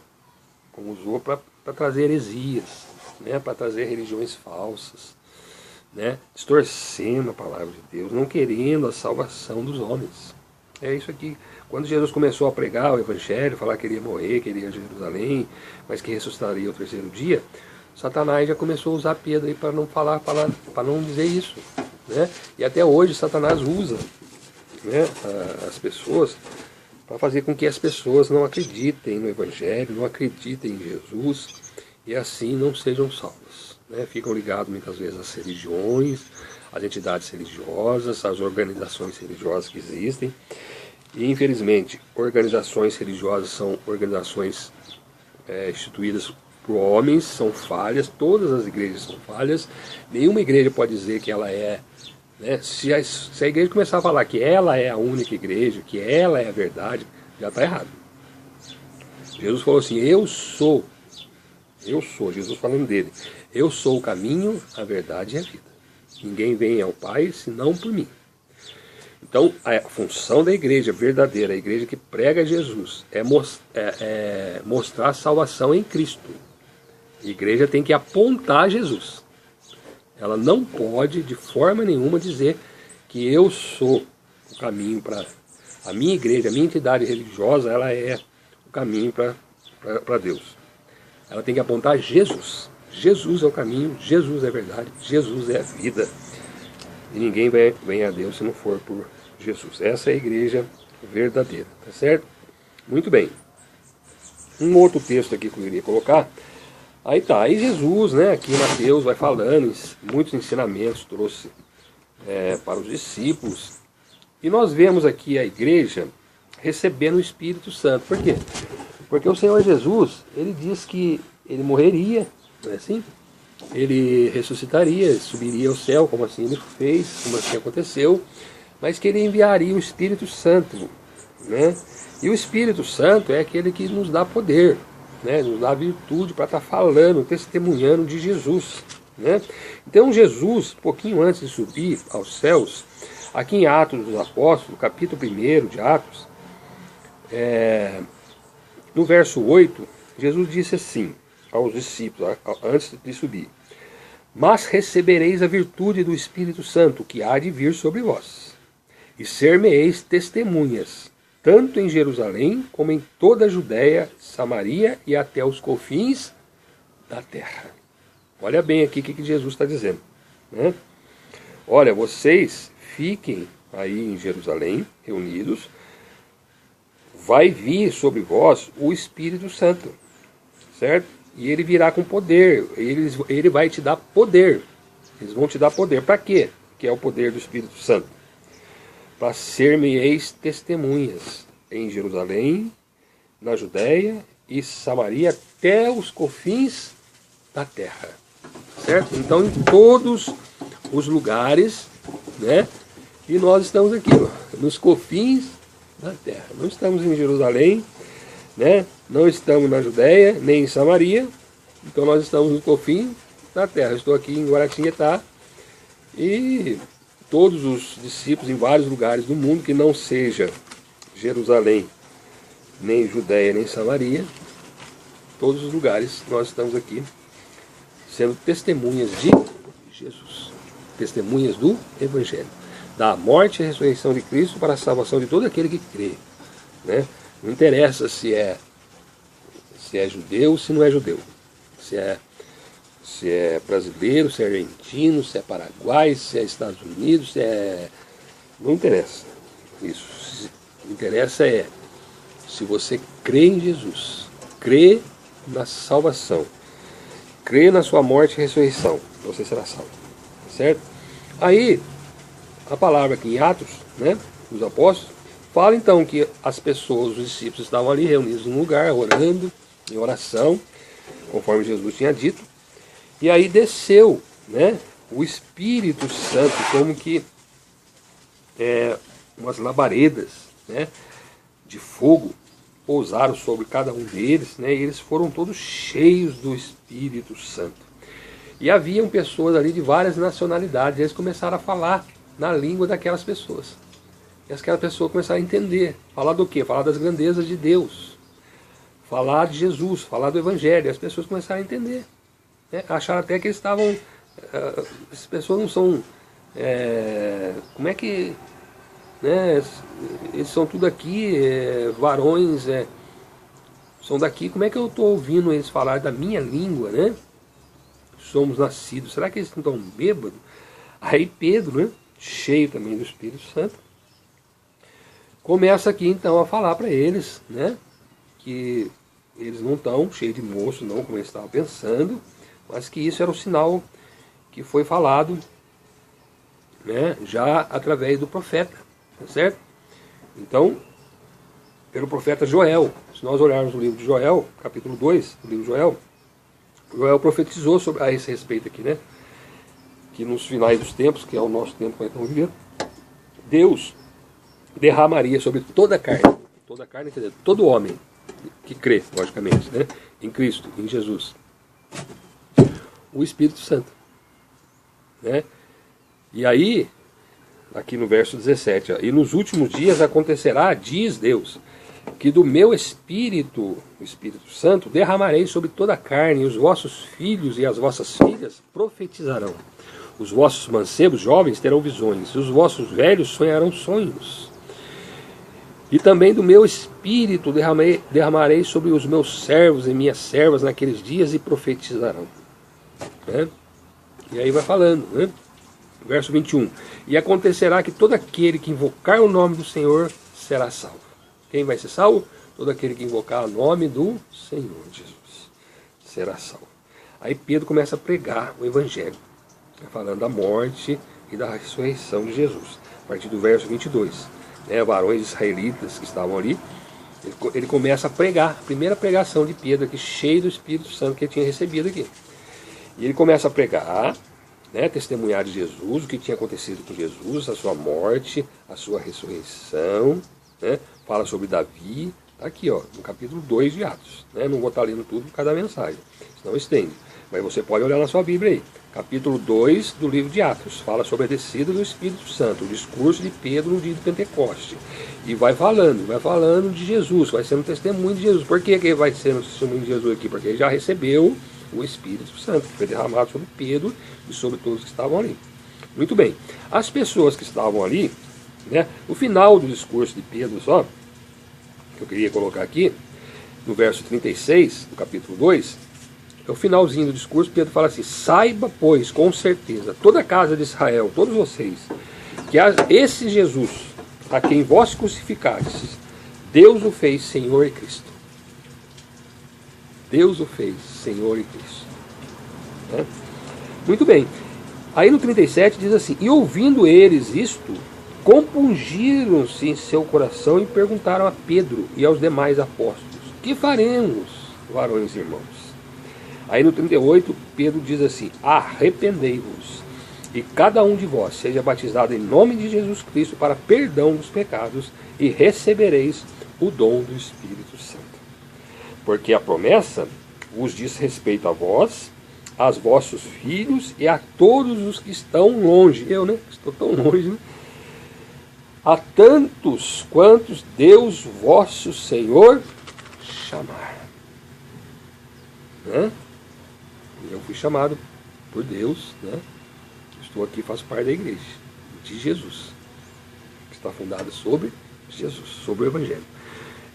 Como usou para trazer heresias, né? Para trazer religiões falsas. Né, distorcendo a palavra de Deus, não querendo a salvação dos homens. É isso aqui. Quando Jesus começou a pregar o Evangelho, falar que ele ia morrer, que ele ia a Jerusalém, mas que ressuscitaria ao terceiro dia, Satanás já começou a usar Pedro para não falar, para não dizer isso. Né? E até hoje Satanás usa, né, as pessoas para fazer com que as pessoas não acreditem no Evangelho, não acreditem em Jesus e assim não sejam salvas. Né, ficam ligados muitas vezes às religiões, às entidades religiosas, às organizações religiosas que existem. E infelizmente, organizações religiosas são organizações instituídas por homens, são falhas, todas as igrejas são falhas. Nenhuma igreja pode dizer que ela é... Né, se a igreja começar a falar que ela é a única igreja, que ela é a verdade, já está errado. Jesus falou assim, eu sou, Jesus falando dele, eu sou o caminho, a verdade e a vida. Ninguém vem ao Pai senão por mim. Então, a função da igreja verdadeira, a igreja que prega Jesus, é mostrar a salvação em Cristo. A igreja tem que apontar Jesus. Ela não pode, de forma nenhuma, dizer que eu sou o caminho para... A minha igreja, a minha entidade religiosa, ela é o caminho para Deus. Ela tem que apontar Jesus. Jesus é o caminho, Jesus é a verdade, Jesus é a vida. E ninguém vem a Deus se não for por Jesus. Essa é a igreja verdadeira, tá certo? Muito bem. Um outro texto aqui que eu queria colocar. Aí Jesus, né, aqui em Mateus vai falando, muitos ensinamentos trouxe para os discípulos. E nós vemos aqui a igreja recebendo o Espírito Santo. Por quê? Porque o Senhor Jesus, ele diz que ele morreria, não é assim? Ele ressuscitaria, subiria ao céu, como assim ele fez, como assim aconteceu, mas que ele enviaria o Espírito Santo, né? E o Espírito Santo é aquele que nos dá poder, né? Nos dá virtude para estar falando, testemunhando de Jesus, né? Então Jesus, um pouquinho antes de subir aos céus, aqui em Atos dos Apóstolos, capítulo 1 de Atos, No verso 8, Jesus disse assim aos discípulos, antes de subir: mas recebereis a virtude do Espírito Santo, que há de vir sobre vós, e ser-me-eis testemunhas, tanto em Jerusalém, como em toda a Judéia, Samaria e até os confins da terra. Olha bem aqui o que Jesus está dizendo, né? Olha, vocês fiquem aí em Jerusalém, reunidos, vai vir sobre vós o Espírito Santo, certo? E ele virá com poder, ele vai te dar poder, eles vão te dar poder. Para quê? Que é o poder do Espírito Santo. Para ser-me-eis testemunhas em Jerusalém, na Judéia e Samaria, até os confins da terra, certo? Então, em todos os lugares, né? E nós estamos aqui, ó, nos confins da terra. Não estamos em Jerusalém, né? Não estamos na Judéia, nem em Samaria. Então nós estamos no confins da terra. Eu estou aqui em Guaratinguetá e todos os discípulos em vários lugares do mundo, que não seja Jerusalém, nem Judéia, nem Samaria, todos os lugares nós estamos aqui sendo testemunhas de Jesus, testemunhas do Evangelho, da morte e ressurreição de Cristo para a salvação de todo aquele que crê, né? Não interessa se é judeu, se não é judeu, se é brasileiro, se é argentino, se é paraguai, se é Estados Unidos, não interessa isso. O que interessa é se você crê em Jesus, crê na salvação, crê na sua morte e ressurreição, você será salvo, certo? Aí, a palavra aqui em Atos, né, dos apóstolos, fala então que as pessoas, os discípulos, estavam ali reunidos num lugar, orando, em oração, conforme Jesus tinha dito, e aí desceu, né, o Espírito Santo, como que umas labaredas, né, de fogo, pousaram sobre cada um deles, né, e eles foram todos cheios do Espírito Santo. E haviam pessoas ali de várias nacionalidades, e eles começaram a falar na língua daquelas pessoas. E aquelas pessoas começaram a entender. Falar do quê? Falar das grandezas de Deus. Falar de Jesus, falar do Evangelho. E as pessoas começaram a entender. Né? Acharam até que eles estavam... Essas pessoas não são... como é que... Né? Eles são tudo aqui, varões, são daqui. Como é que eu estou ouvindo eles falar da minha língua, né? Somos nascidos. Será que eles não estão bêbados? Aí Pedro, né, cheio também do Espírito Santo, começa aqui então a falar para eles, né, que eles não estão cheios de moço, não, como eles estavam pensando, mas que isso era um sinal que foi falado, né, já através do profeta, tá certo? Então, pelo profeta Joel, se nós olharmos o livro de Joel, capítulo 2, o livro de Joel profetizou a esse respeito aqui, né? Que nos finais dos tempos, que é o nosso tempo que nós estamos vivendo, Deus derramaria sobre toda a carne, quer dizer, todo homem que crê, logicamente, né, em Cristo, em Jesus, o Espírito Santo, né? E aí, aqui no verso 17, ó, e nos últimos dias acontecerá, diz Deus, que do meu Espírito, o Espírito Santo, derramarei sobre toda a carne, e os vossos filhos e as vossas filhas profetizarão. Os vossos mancebos jovens terão visões, e os vossos velhos sonharão sonhos. E também do meu Espírito derramarei sobre os meus servos e minhas servas naqueles dias e profetizarão. Né? E aí vai falando, né? Verso 21. E acontecerá que todo aquele que invocar o nome do Senhor será salvo. Quem vai ser salvo? Todo aquele que invocar o nome do Senhor Jesus será salvo. Aí Pedro começa a pregar o Evangelho, falando da morte e da ressurreição de Jesus. A partir do verso 22, né, varões israelitas que estavam ali, ele começa a pregar, a primeira pregação de Pedro aqui, cheio do Espírito Santo que ele tinha recebido aqui. E ele começa a pregar, né, testemunhar de Jesus, o que tinha acontecido com Jesus, a sua morte, a sua ressurreição, né, fala sobre Davi, Está aqui, ó, no capítulo 2 de Atos. Né? Não vou estar lendo tudo por causa da mensagem, senão estende. Mas você pode olhar na sua Bíblia aí. Capítulo 2 do livro de Atos. Fala sobre a descida do Espírito Santo, o discurso de Pedro no dia de Pentecoste. E vai falando de Jesus, vai sendo testemunho de Jesus. Por que ele vai ser um testemunho de Jesus aqui? Porque ele já recebeu o Espírito Santo, que foi derramado sobre Pedro e sobre todos que estavam ali. Muito bem. As pessoas que estavam ali, né, no final do discurso de Pedro, só, que eu queria colocar aqui, no verso 36, do capítulo 2, é o finalzinho do discurso. Pedro fala assim: saiba, pois, com certeza, toda a casa de Israel, todos vocês, que esse Jesus, a quem vós crucificastes, Deus o fez Senhor e Cristo. Deus o fez Senhor e Cristo. Né? Muito bem. Aí no 37 diz assim: e ouvindo eles isto, compungiram-se em seu coração e perguntaram a Pedro e aos demais apóstolos: que faremos, varões e irmãos? Aí no 38 Pedro diz assim: arrependei-vos e cada um de vós seja batizado em nome de Jesus Cristo para perdão dos pecados e recebereis o dom do Espírito Santo. Porque a promessa vos diz respeito a vós, aos vossos filhos e a todos os que estão longe. Eu, né? Estou tão longe, né? A tantos quantos Deus vosso Senhor chamar. Né? Eu fui chamado por Deus, né? Estou aqui, faço parte da igreja de Jesus, que está fundada sobre Jesus, sobre o Evangelho.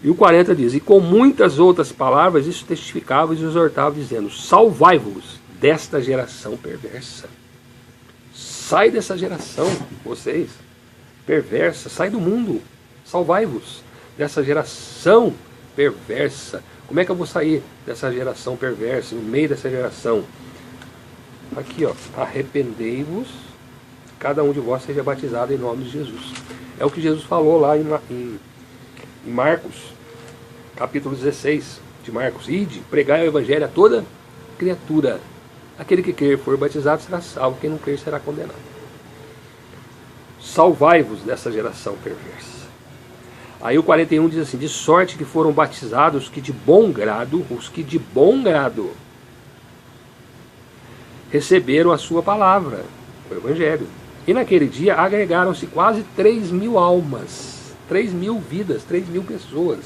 E o 40 diz: e com muitas outras palavras isso testificava e exortava, dizendo: salvai-vos desta geração perversa. Sai dessa geração, vocês, perversa, sai do mundo, salvai-vos dessa geração perversa. Como é que eu vou sair dessa geração perversa, no meio dessa geração? Aqui, ó, arrependei-vos, cada um de vós seja batizado em nome de Jesus. É o que Jesus falou lá em Marcos, capítulo 16 de Marcos: ide, pregai o evangelho a toda criatura. Aquele que crer e for batizado será salvo, quem não crer será condenado. Salvai-vos dessa geração perversa. Aí o 41 diz assim: de sorte que foram batizados os que de bom grado receberam a sua palavra, o Evangelho. E naquele dia agregaram-se quase 3.000 almas, 3.000 vidas, 3.000 pessoas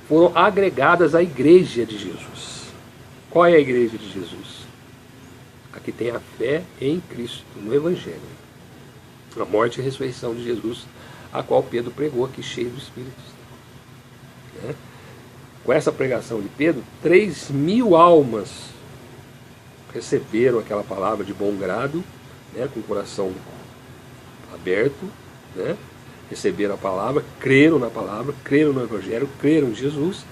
foram agregadas à igreja de Jesus. Qual é a igreja de Jesus? A que tem a fé em Cristo, no Evangelho. A morte e a ressurreição de Jesus, a qual Pedro pregou aqui, cheio do Espírito Santo. Né? Com essa pregação de Pedro, 3.000 almas receberam aquela palavra de bom grado, né, com o coração aberto, né, receberam a palavra, creram na palavra, creram no Evangelho, creram em Jesus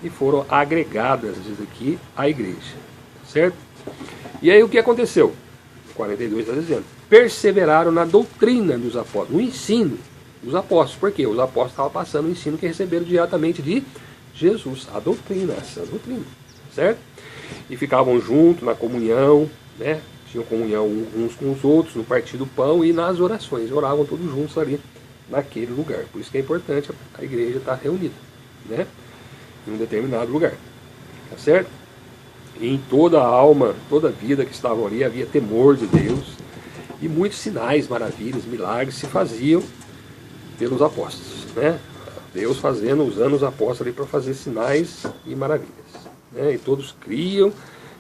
e foram agregadas, diz aqui, à igreja. Certo? E aí o que aconteceu? 42 está dizendo: perseveraram na doutrina dos apóstolos, no ensino dos apóstolos. Por quê? Os apóstolos estavam passando o ensino que receberam diretamente de Jesus, a doutrina, essa doutrina, certo? E ficavam juntos na comunhão, né? Tinham comunhão uns com os outros, no partir do pão e nas orações, oravam todos juntos ali naquele lugar. Por isso que é importante a igreja estar reunida, né? Em um determinado lugar, tá certo? E em toda a alma, toda a vida que estavam ali havia temor de Deus, e muitos sinais, maravilhas, milagres se faziam pelos apóstolos, né? Deus usando os apóstolos ali para fazer sinais e maravilhas, né? E todos criam,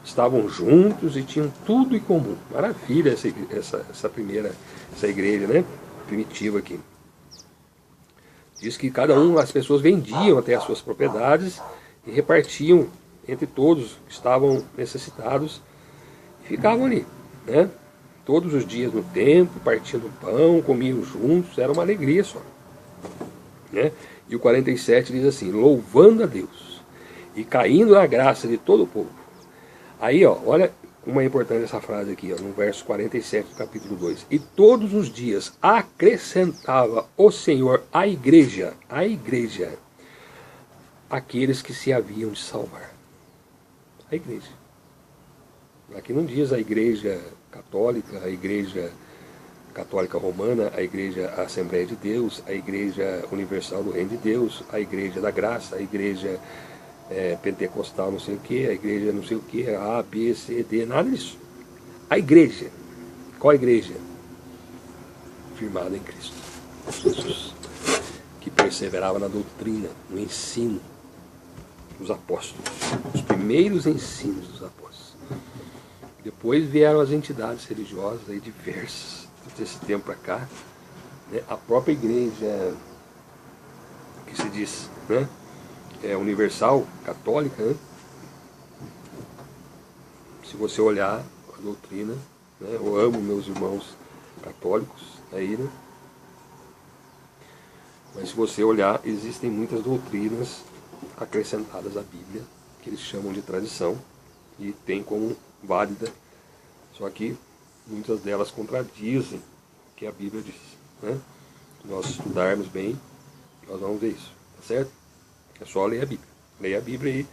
estavam juntos e tinham tudo em comum. Maravilha essa igreja, né? Primitiva aqui. Diz que as pessoas vendiam até as suas propriedades e repartiam entre todos que estavam necessitados e ficavam ali, né? Todos os dias no templo, partindo pão, comiam juntos, era uma alegria só, né? E o 47 diz assim: louvando a Deus e caindo na graça de todo o povo. Aí, ó, olha como é importante essa frase aqui, ó, no verso 47 do capítulo 2. E todos os dias acrescentava o Senhor à igreja, aqueles que se haviam de salvar. A igreja. Aqui não diz a igreja católica, a igreja Católica Romana, a Igreja Assembleia de Deus, a Igreja Universal do Reino de Deus, a Igreja da Graça, a Igreja Pentecostal não sei o que, a Igreja não sei o que, A, B, C, D, nada disso. A Igreja, qual a Igreja? Firmada em Cristo Jesus, que perseverava na doutrina, no ensino dos apóstolos, os primeiros ensinos dos apóstolos. Depois vieram as entidades religiosas aí diversas, desse tempo para cá, né? A própria igreja, que se diz, né? Universal, católica, né? Se você olhar a doutrina, né? Eu amo meus irmãos católicos aí, né? Mas se você olhar, existem muitas doutrinas acrescentadas à Bíblia, que eles chamam de tradição, e tem como válida, só que muitas delas contradizem o que a Bíblia diz, né? Se nós estudarmos bem, nós vamos ver isso, tá certo? É só ler a Bíblia. Leia a Bíblia e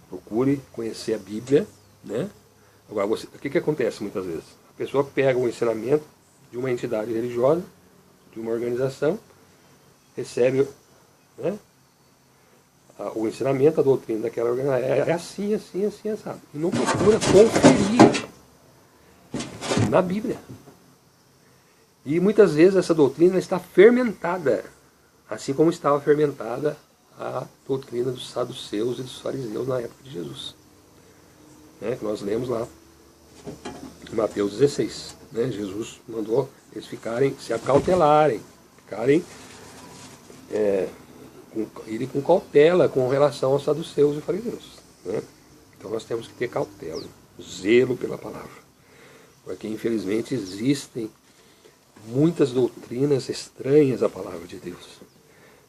procure conhecer a Bíblia, né? Agora, o que acontece muitas vezes? A pessoa pega um ensinamento de uma entidade religiosa, de uma organização, recebe, né, o ensinamento, a doutrina daquela organização, é assim, assim, assim, assado. E não procura conferir na Bíblia. E muitas vezes essa doutrina está fermentada, assim como estava fermentada a doutrina dos saduceus e dos fariseus na época de Jesus, né, que nós lemos lá em Mateus 16. Né, Jesus mandou eles se acautelarem, irem com cautela com relação aos saduceus e fariseus, né? Então nós temos que ter cautela, zelo pela palavra, porque infelizmente existem muitas doutrinas estranhas à palavra de Deus,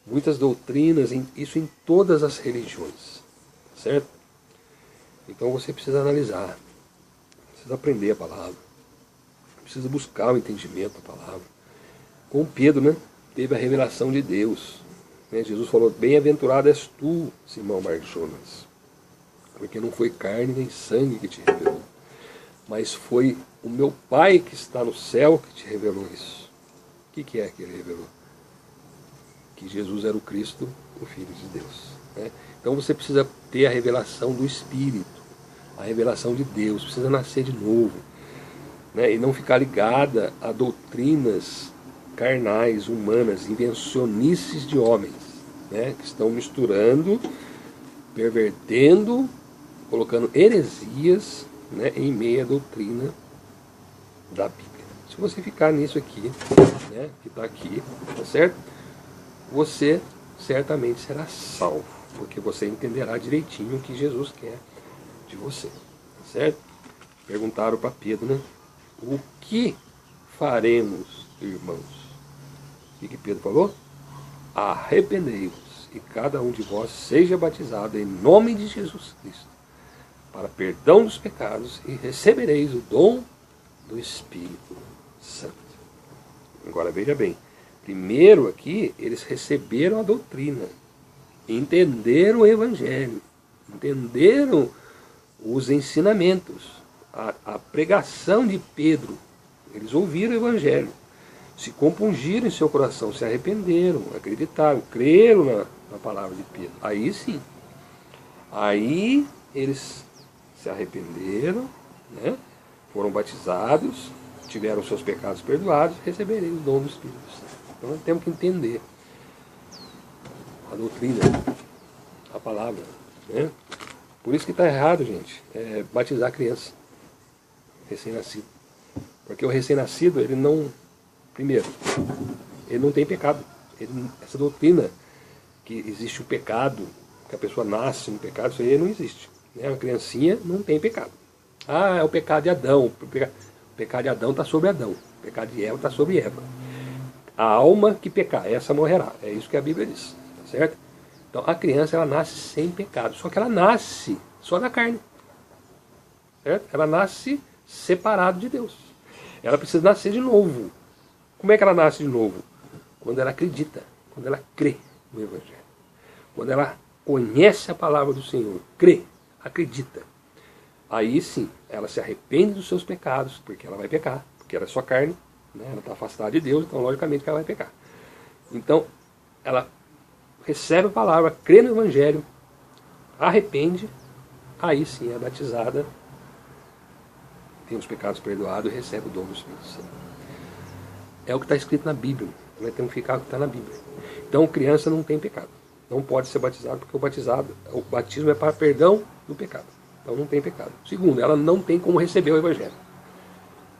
muitas doutrinas, isso em todas as religiões, certo? Então você precisa analisar, precisa aprender a palavra, precisa buscar o entendimento da palavra. Com Pedro, né, teve a revelação de Deus, né? Jesus falou: bem-aventurado és tu, Simão Bar-Jonas, porque não foi carne nem sangue que te revelou, mas foi o meu Pai que está no céu que te revelou isso. O que é que ele revelou? Que Jesus era o Cristo, o Filho de Deus, né? Então você precisa ter a revelação do Espírito, a revelação de Deus, precisa nascer de novo, né? E não ficar ligada a doutrinas carnais, humanas, invencionices de homens, né? Que estão misturando, pervertendo, colocando heresias, né, em meio à doutrina da Bíblia. Se você ficar nisso aqui, né, que está aqui, tá certo? Você certamente será salvo, porque você entenderá direitinho o que Jesus quer de você, tá certo? Perguntaram para Pedro, né? O que faremos, irmãos? O que Pedro falou? Arrependei-vos e cada um de vós seja batizado em nome de Jesus Cristo, para perdão dos pecados, e recebereis o dom do Espírito Santo. Agora veja bem, primeiro aqui eles receberam a doutrina, entenderam o Evangelho, entenderam os ensinamentos, a pregação de Pedro. Eles ouviram o Evangelho, se compungiram em seu coração, se arrependeram, acreditaram, creram na palavra de Pedro. Aí sim, aí eles se arrependeram, né? Foram batizados, tiveram seus pecados perdoados, recebereis o dom do Espírito Santo. Então nós temos que entender a doutrina, a palavra, né? Por isso que está errado, gente, batizar a criança recém-nascido. Porque o recém-nascido, ele não, primeiro, ele não tem pecado. Essa doutrina que existe o pecado, que a pessoa nasce no pecado, isso aí não existe, né? Uma criancinha não tem pecado. Ah, é o pecado de Adão. O pecado de Adão está sobre Adão. O pecado de Eva está sobre Eva. A alma que pecar, essa morrerá. É isso que a Bíblia diz, tá certo? Então a criança, ela nasce sem pecado, só que ela nasce só da carne, certo? Ela nasce separado de Deus. Ela precisa nascer de novo. Como é que ela nasce de novo? Quando ela acredita, quando ela crê no Evangelho, quando ela conhece a palavra do Senhor, crê, acredita. Aí sim, ela se arrepende dos seus pecados, porque ela vai pecar, porque ela é só carne, né? Ela está afastada de Deus, então logicamente que ela vai pecar. Então, ela recebe a palavra, crê no Evangelho, arrepende, aí sim é batizada, tem os pecados perdoados e recebe o dom do Espírito Santo. É o que está escrito na Bíblia, vai ter um ficado que está na Bíblia. Então, criança não tem pecado, não pode ser batizado, porque o batismo é para perdão do pecado. Então não tem pecado. Segundo, ela não tem como receber o Evangelho.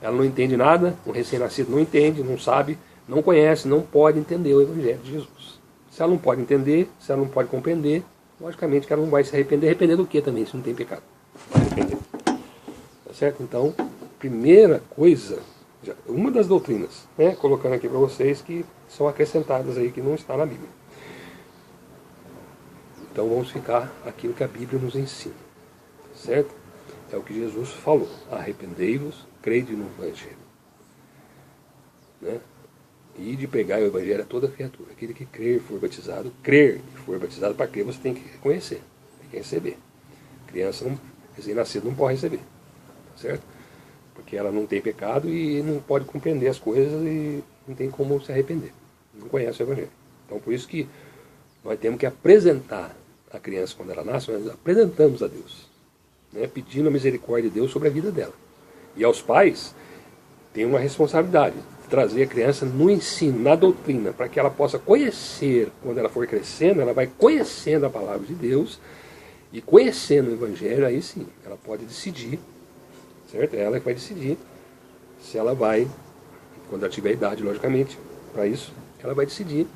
Ela não entende nada, um recém-nascido não entende, não sabe, não conhece, não pode entender o Evangelho de Jesus. Se ela não pode entender, se ela não pode compreender, logicamente que ela não vai se arrepender. Arrepender do que também, se não tem pecado? Vai arrepender. Tá certo? Então, primeira coisa, uma das doutrinas, né, colocando aqui para vocês, que são acrescentadas aí, que não está na Bíblia. Então vamos ficar aquilo que a Bíblia nos ensina. Certo? É o que Jesus falou. Arrependei-vos, crede no Evangelho. Né? E de pregar o Evangelho a toda criatura. Aquele que crer e for batizado, para crer você tem que reconhecer, tem que receber. Criança, recém-nascido, não pode receber. Certo? Porque ela não tem pecado e não pode compreender as coisas e não tem como se arrepender. Não conhece o Evangelho. Então por isso que nós temos que apresentar a criança quando ela nasce, nós apresentamos a Deus. Né, pedindo a misericórdia de Deus sobre a vida dela. E aos pais, tem uma responsabilidade de trazer a criança no ensino, na doutrina, para que ela possa conhecer, quando ela for crescendo, ela vai conhecendo a palavra de Deus, e conhecendo o Evangelho, aí sim, ela pode decidir, certo? Ela que vai decidir se ela vai, quando ela tiver idade, logicamente, para isso, ela vai decidir,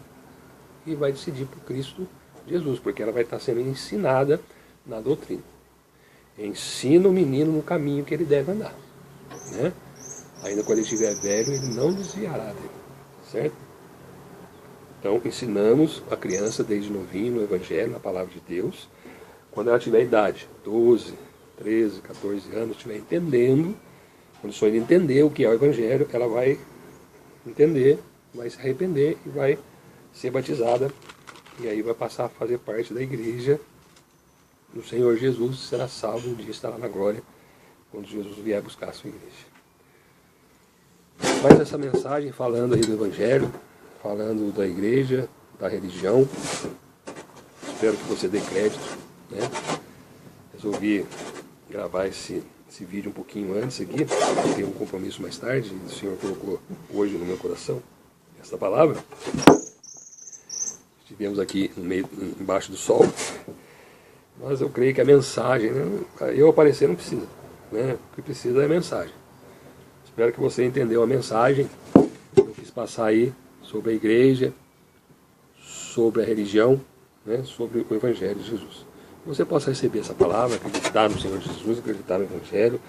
e vai decidir por Cristo Jesus, porque ela vai estar sendo ensinada na doutrina. Ensina o menino no caminho que ele deve andar. Né? Ainda quando ele estiver velho, ele não desviará dele. Certo? Então, ensinamos a criança desde novinho no Evangelho, na palavra de Deus. Quando ela tiver idade, 12, 13, 14 anos, estiver entendendo, condições de entender o que é o Evangelho, ela vai entender, vai se arrepender e vai ser batizada. E aí vai passar a fazer parte da igreja do Senhor Jesus, será salvo, um dia estará na glória, quando Jesus vier buscar a sua igreja. Mas essa mensagem, falando aí do Evangelho, falando da igreja, da religião, espero que você dê crédito, né? Resolvi gravar esse vídeo um pouquinho antes aqui, porque tenho um compromisso mais tarde, e o Senhor colocou hoje no meu coração essa palavra. Estivemos aqui embaixo do sol. Mas eu creio que a mensagem, né, eu aparecer não precisa, né, o que precisa é a mensagem. Espero que você entendeu a mensagem que eu quis passar aí sobre a igreja, sobre a religião, né, sobre o Evangelho de Jesus. Que você possa receber essa palavra, acreditar no Senhor Jesus, acreditar no Evangelho,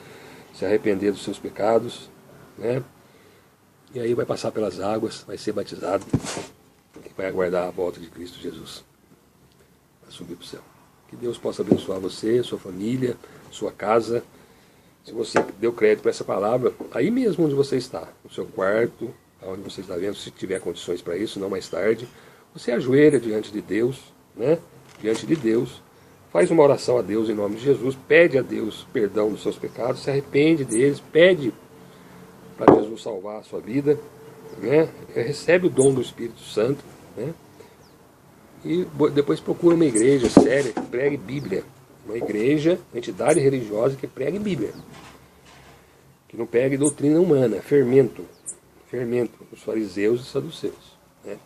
se arrepender dos seus pecados, né, e aí vai passar pelas águas, vai ser batizado e vai aguardar a volta de Cristo Jesus. Vai subir para o céu. Que Deus possa abençoar você, sua família, sua casa. Se você deu crédito para essa palavra, aí mesmo onde você está, no seu quarto, onde você está vendo, se tiver condições para isso, não mais tarde, você ajoelha diante de Deus, né? Diante de Deus, faz uma oração a Deus em nome de Jesus, pede a Deus perdão dos seus pecados, se arrepende deles, pede para Jesus salvar a sua vida, né? Recebe o dom do Espírito Santo, né? E depois procura uma igreja séria que pregue Bíblia. Uma igreja, uma entidade religiosa que pregue Bíblia. Que não pregue doutrina humana, fermento. Fermento dos fariseus e saduceus. Né?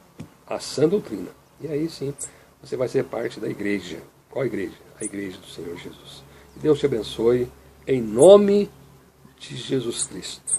A sã doutrina. E aí sim, você vai ser parte da igreja. Qual igreja? A igreja do Senhor Jesus. Que Deus te abençoe em nome de Jesus Cristo.